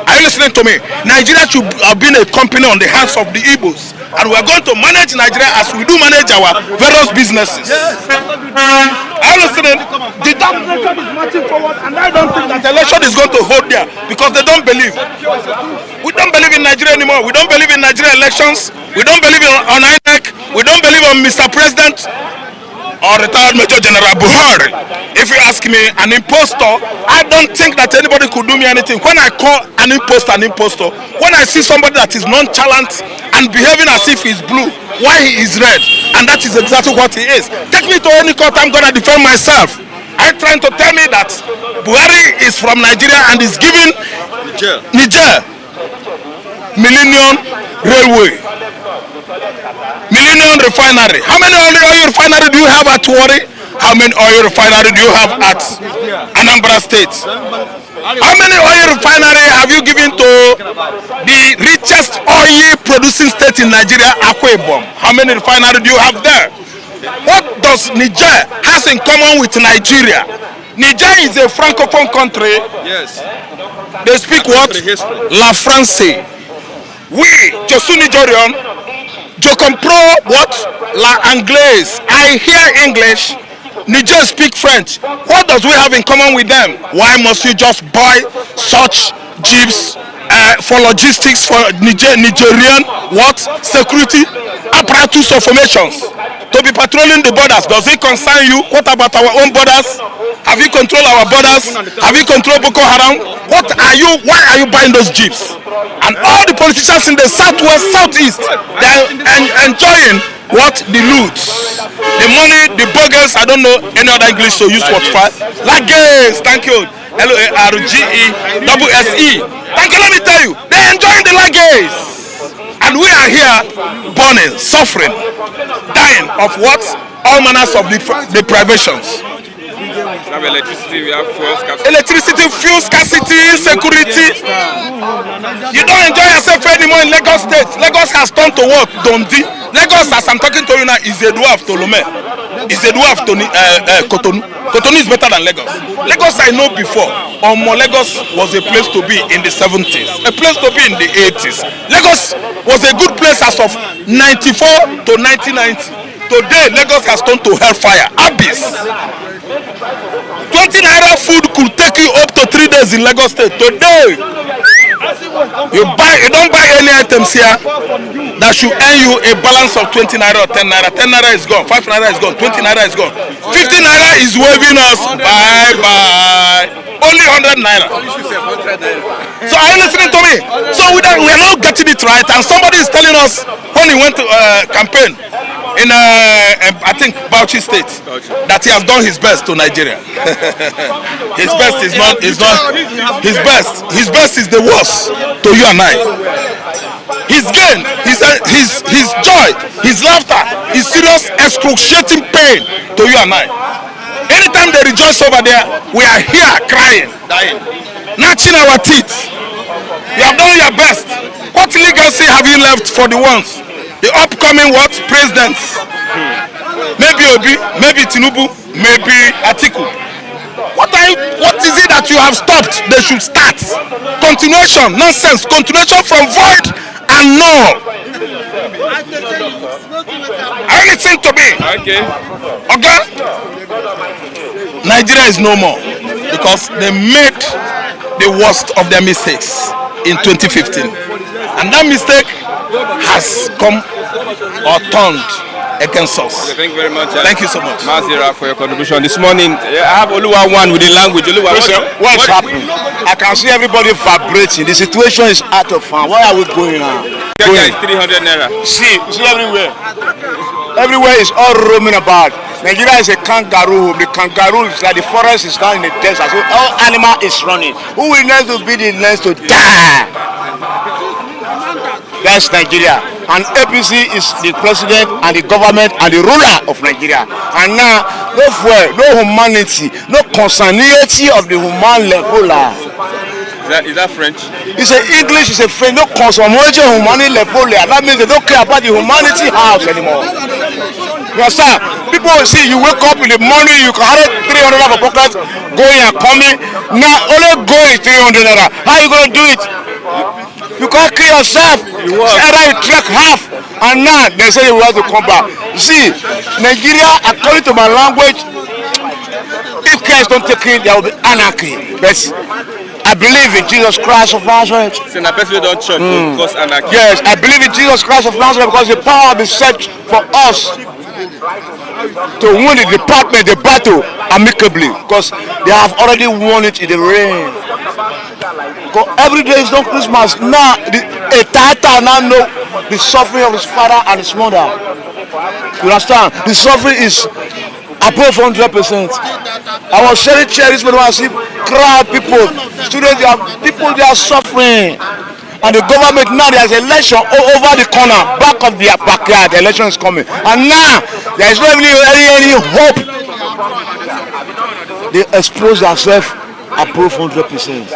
Are you listening to me? Nigeria should have been a company on the hands of the Igbos, and we are going to manage Nigeria as we do manage our various businesses. Are you listening? The nation is marching forward, and I don't think that the election is going to hold there, because they don't believe. We don't believe in Nigeria anymore. We don't believe in Nigeria elections. We don't believe on INEC. We don't believe on Mr. President or retired Major General Buhari. If you ask me, an impostor, I don't think that anybody could do me anything. When I call an impostor, when I see somebody that is nonchalant and behaving as if he's blue, why he is red, and that is exactly what he is. Take me to any court, I'm going to defend myself. Are you trying to tell me that Buhari is from Nigeria and is giving Niger Millennium Railway, Millennium Refinery? How many oil refinery do you have at Warri? How many oil refinery do you have at Anambra State? How many oil refinery have you given to the richest oil producing state in Nigeria, Akwa Ibom? How many refinery do you have there? What does Niger has in common with Nigeria? Niger is a francophone country. Yes. They speak what? La France. We, je suis Nigerian. Je comprends what? La Anglaise. I hear English. Niger speak French. What does we have in common with them? Why must you just buy such jeeps for logistics, for Nigerian what? Security apparatus of formations to be patrolling the borders? Does it concern you? What about our own borders? Have you controlled our borders? Have you controlled Boko Haram? What are you? Why are you buying those jeeps? And all the politicians in the southwest, southeast, they're enjoying what? The loot, the money, the burgers. I don't know any other English to use for Lagos. Thank you. Largesse. Thank you. Let me tell you, they're enjoying the Lagos, and we are here burning, suffering, dying of what? All manners of deprivations. We have electricity, we have fuel scarcity. Electricity, fuel scarcity, insecurity. You don't enjoy yourself anymore in Lagos State. Lagos has turned to what? Dundee. Lagos, as I'm talking to you now, is a dwarf to Lome. Is a dwarf to Cotonou. Cotonou is better than Lagos. Lagos I know before. Lagos was a place to be in the 70s. A place to be in the 80s. Lagos was a good place as of 94 to 1990. Today, Lagos has turned to hellfire. Abyss. 20 naira food could take you up to 3 days in Lagos State. Today, you don't buy any items here that should earn you a balance of 20 naira or 10 naira. 10 naira is gone, 5 naira is gone, 20 naira is gone. 50 naira is waving us bye bye. Only 100 naira. So are you listening to me? So we are not getting it right, and somebody is telling us when he went to campaign in I think Bauchi State that he has done his best to Nigeria. His best is not his best. His best is the worst to you and I. His gain, his joy, his laughter, his serious excruciating pain to you and I. Anytime they rejoice over there, we are here crying, dying, gnashing our teeth. You have done your best. What legacy have you left for the ones? The upcoming what? Presidents. Maybe Obi, maybe Tinubu, maybe Atiku. What is it that you have stopped? They should start. Continuation, nonsense. Continuation from void and null. Are you listening to me? Okay. Okay? Nigeria is no more because they made the worst of their mistakes in 2015. And that mistake has come or turned against us. Okay, thank you very much. Thank you so much. Mazira, for your contribution this morning. I have Oluwa one with the language. Oluwa, what's happening? I can see everybody vibrating. The situation is out of hand. Where are we going now? Kenya is 300 naira. See everywhere. Everywhere is all roaming about. Nigeria is a kangaroo. The kangaroo is like the forest is down in the desert. So all animal is running. Who will next to be the next to die? That's Nigeria. And APC is the president and the government and the ruler of Nigeria. And now, no fuel, no humanity, no consanguinity of the human level. Is that French? It's a English, it's a French, no consanguinity of humanity level. That means they don't care about the humanity house anymore. You understand? People will see you wake up in the morning, you can have 300 naira for pocket, going and coming. Now, only going is 300 naira. How are you going to do it? You can't kill yourself. Either you track half, and now they say you have to come back. See, Nigeria, according to my language, if Christ don't take it, there will be anarchy. But I believe in Jesus Christ of Nazareth. Because anarchy. Yes, I believe in Jesus Christ of Nazareth because the power will be set for us to win the department, the battle amicably, because they have already won it in the rain. Because every day is not Christmas. Now, a tata now know the suffering of his father and his mother. You understand? The suffering is above 100%. I was sharing chairs when I see crowd people, students, they are suffering. And the government now, there's election over the corner, back of their backyard. The election is coming. And now, there is not really any hope. They expose themselves above 100%.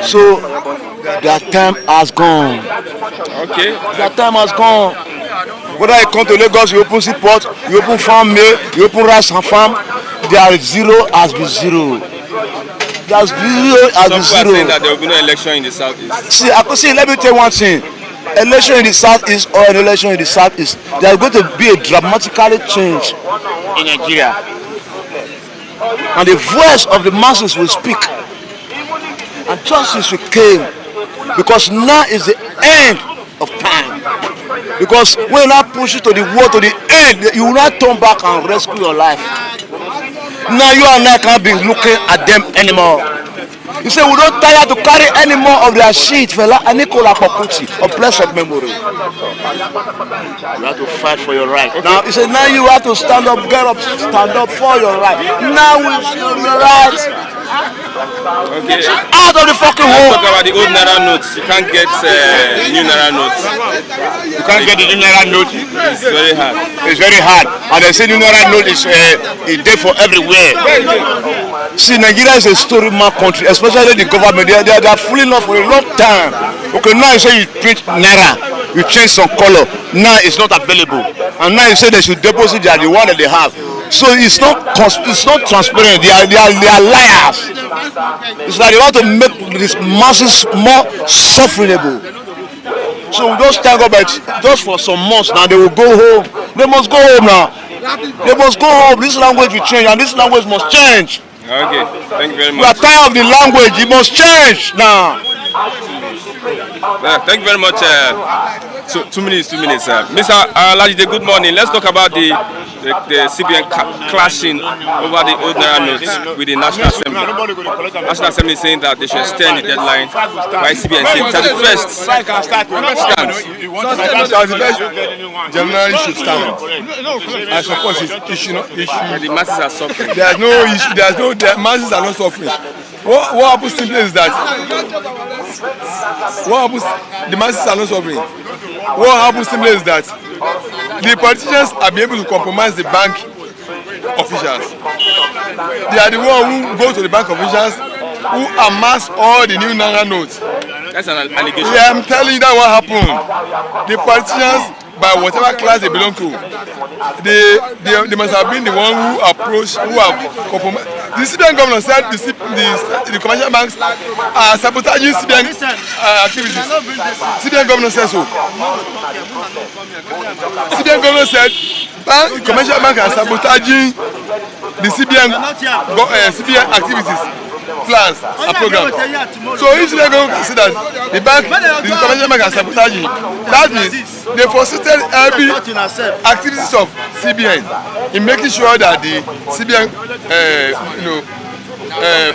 So, their time has gone. Okay. Their time has gone. Whether you come to Lagos, you open seaport, you open farm mill, you open rice and farm, their zero has been zero. There's zero has been zero. Saying that there will be no election in the southeast. See, I could say, let me tell you one thing. Election in the southeast or an election in the southeast, there is going to be a dramatically change in Nigeria. And the voice of the masses will speak. And justice will come. Because now is the end of time. Because when you not push it to the wall, to the end, you will not turn back and rescue your life. Now you and I can't be looking at them anymore. You say we don't tire to carry any more of their shit, fella. And Nicola Papucci, of blessed memory. You have to fight for your right. Okay. Now you say now you have to stand up, get up, stand up for your right. Now we show your right. Okay. Out of the fucking hole. Talk about the old Naira notes. You can't get new Naira notes. You can't get the new Naira note. It's very hard. It's very hard. And they say new Naira note is there for everywhere. See, Nigeria is a story mark country, especially the government. They are fooling us for a long time. Okay, now you say you print Naira. you change some color. Now it's not available, and now you say they should deposit the one that they have. So it's not transparent. They are liars. It's like they want to make these masses more sufferable. So we just thank God, but just for some months now they will go home. They must go home now. They must go home. This language will change, and this language must change. Okay, thank you very much. We are tired of the language. It must change now. Thank you very much. 2 minutes. Mr. Lajide, good morning. Let's talk about the CBN clashing over the old Naira notes with the National Assembly. National Assembly is saying that they should extend the deadline by CBN saying 31st. January should stand. I suppose it should not. The masses are suffering. There's no issue. The masses are not suffering. What happens simply is that the masses are not suffering. What happens simply is that the politicians are being able to compromise the bank officials. They are the ones who go to the bank officials who amass all the new Naira notes. That's an allegation. Yeah, I'm telling you that what happened. The politicians, by whatever class they belong to, they must have been the one who approached, who have compromised. The CBN governor said the commercial banks are sabotaging CBN activities. CBN governor said so. CBN governor said commercial banks are sabotaging the CBN activities, plans and programs. So if CBN governor can see that the commercial bank are sabotaging, that means they frustrated every activities of CBN in making sure that the CBN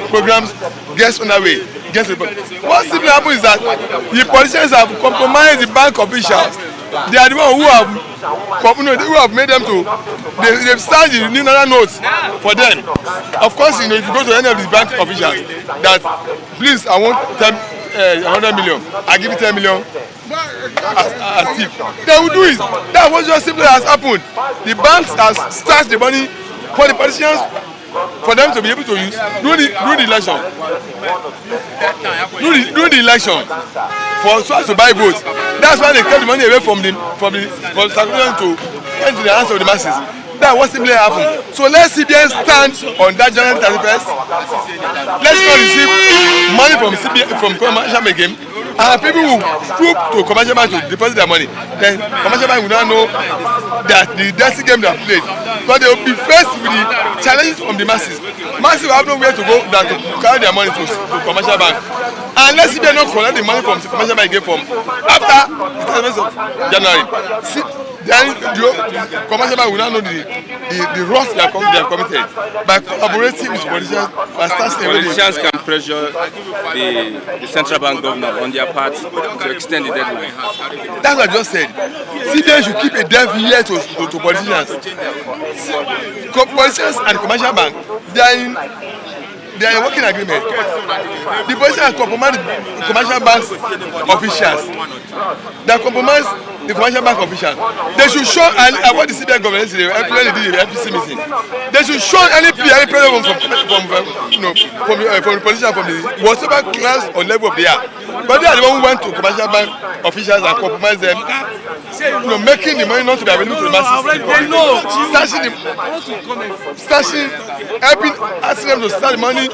programs gets underway. What simply happens is that the politicians have compromised the bank officials. They are the ones who have made them to. They've signed the new Naira notes for them. Of course, if you go to any of the bank officials, that please, I want 100 million. I give you 10 million. As tip. They will do it. That was just simply has happened. The banks have stashed the money for the politicians for them to be able to use do the election. Do the election for so as to buy votes. That's why they kept the money away from circulation to enter the hands of the masses. That what simply happened. So let CBN stand on that January 31st. Let's not receive money from commercial bank again. And people will troop to commercial bank to deposit their money. Then commercial bank will not know that the dirty game they have played. But they will be faced with the challenges from the masses. Masses will have nowhere to go than to carry their money to commercial bank. Unless CBN not collect the money from the commercial bank again from after the 31st of January. Then the commercial bank will not know the wrongs they have committed. By collaborating with politicians, politicians can pressure the central bank governor on their part to extend the deadline. That's what I just said. CBN should keep a deaf ear to politicians. Politicians and the commercial bank, they are in working agreement. The politicians compromise the commercial bank officials. They compromise the commercial bank officials. They should show, and what the CBN government did in the FPC meeting, they should show any pressure from the politicians from the whatever class or level of the year. But they are the one who went to commercial bank officials and compromise them, making the money not to be available to the masses. Asking them to start the money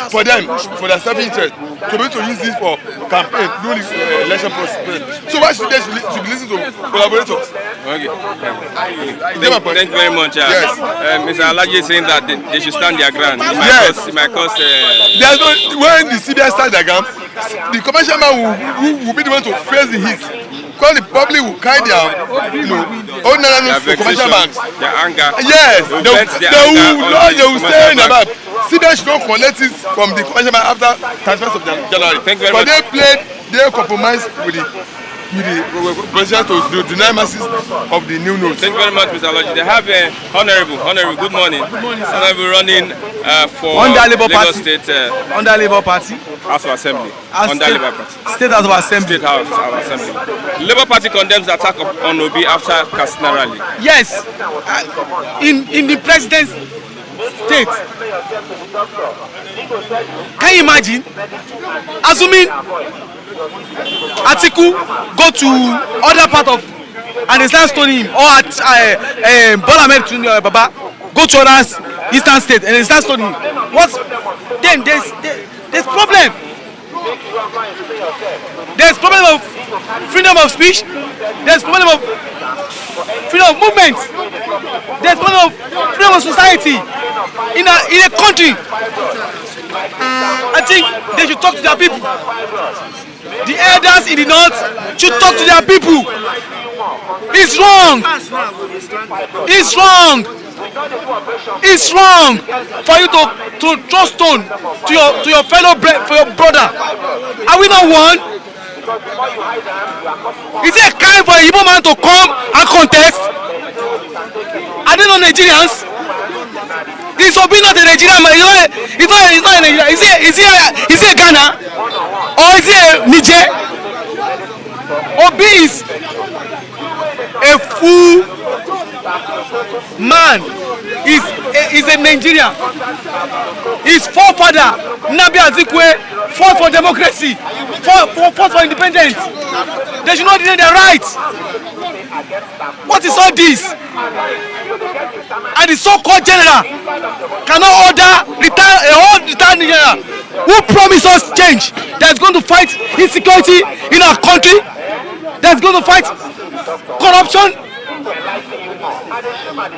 for them, for their self-interest, to be able to use this for campaign during the election process. So why should they listen to collaborators? Okay. Thank you very much. Yes. Mr. Alaji is saying that they should stand their ground. It might cause there's no, when the CBN stands their ground, the commercial man will be the one to face the heat. Because the public will carry their, own Naira to commercial banks. Their anger. Yes, they will stay in the back. CBN should not collect it from the commercial bank after 31st of January. Thank you very much. They compromise with the president to deny masses of the new notes. Thank you very much, Mr. Alaji. They have Honorable, good morning. Honorable running for Lagos State. Under Labour Party. House of Assembly. Under Labour Party. State House of Assembly. State House of Assembly. Labour Party condemns the attack on Obi after Katsina rally. Yes. In the president's state. Can you imagine? Assuming Atiku go to other part of and they start stoning him, or Bola Ahmed Tinubu Baba go to other eastern state and they start stoning him. What? Then there's problem. There's problem of freedom of speech. There's problem of freedom of movement. There's problem of freedom of society in a country. I think they should talk to their people. The elders in the north should talk to their people. It's wrong. It's wrong. It's wrong for you to throw stone to your fellow brother. Are we not one? Is it a kind for a Igbo man to come and contest? Are they not Nigerians? Is Obi not a Nigerian man? He's not a Nigerian. Is he a Ghana? Or is he a Niger? Obi is a full man. He's a Nigerian. His forefather Nnamdi Azikiwe fought for democracy, fought for independence. They should not deny their rights. What is all this? And the so-called general cannot order a whole retired general who promised us change, that's going to fight insecurity in our country, that's going to fight corruption.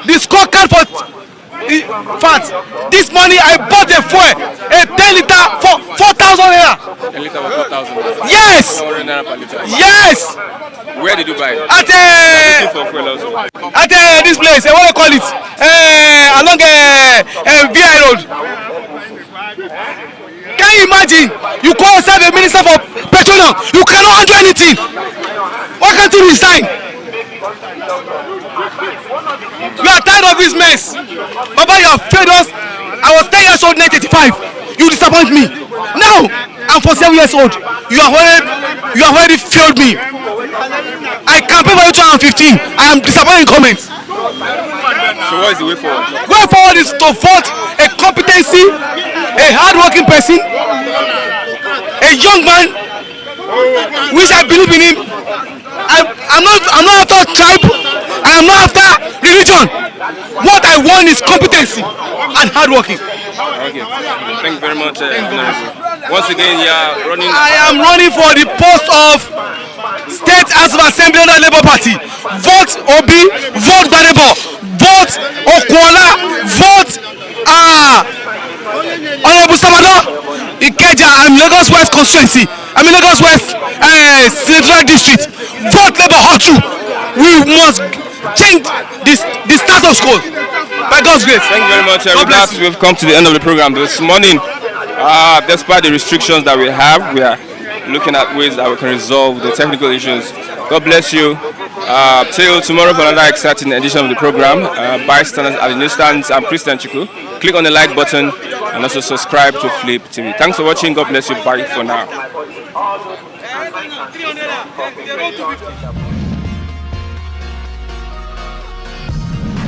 The scorecard for fat. This morning I bought a fuel, a 10 liter for 4,000 naira. 10 liter for 4,000. Yes. Yes. Where did you buy it? At this place, what do you call it? Along VI Road. Can you imagine? You call yourself a minister for petroleum, you cannot do anything. Why can't you resign? You are tired of this mess. Baba, you have failed us. I was 10 years old, 1985. You disappoint me. Now, I'm 47 years old. You have already failed me. I campaigned for you 2015. I am disappointed in comments. So what is the way forward? Way forward is to vote a competency, a hard-working person, a young man, which I believe in him. I'm not after tribe. I am not after religion. What I want is competency and hard working. Okay. Thank you very much. Once again, you are running. I am running for the post of State House of Assembly under Labour Party. Vote Obi, vote Gbadebo, vote Okuola, vote Honorable Samado Ikeja. I'm Lagos West constituency. I'm in Lagos West Central District. Vote Labour Hotu. We must change the status quo by God's grace. Thank you very much. With that, we've come to the end of the program this morning. Despite the restrictions that we have, we are looking at ways that we can resolve the technical issues. God bless you. Till tomorrow for another exciting edition of the program. Bystanders at the newsstands. I'm Christian Chuku. Click on the like button and also subscribe to Flip TV. Thanks for watching. God bless you. Bye for now.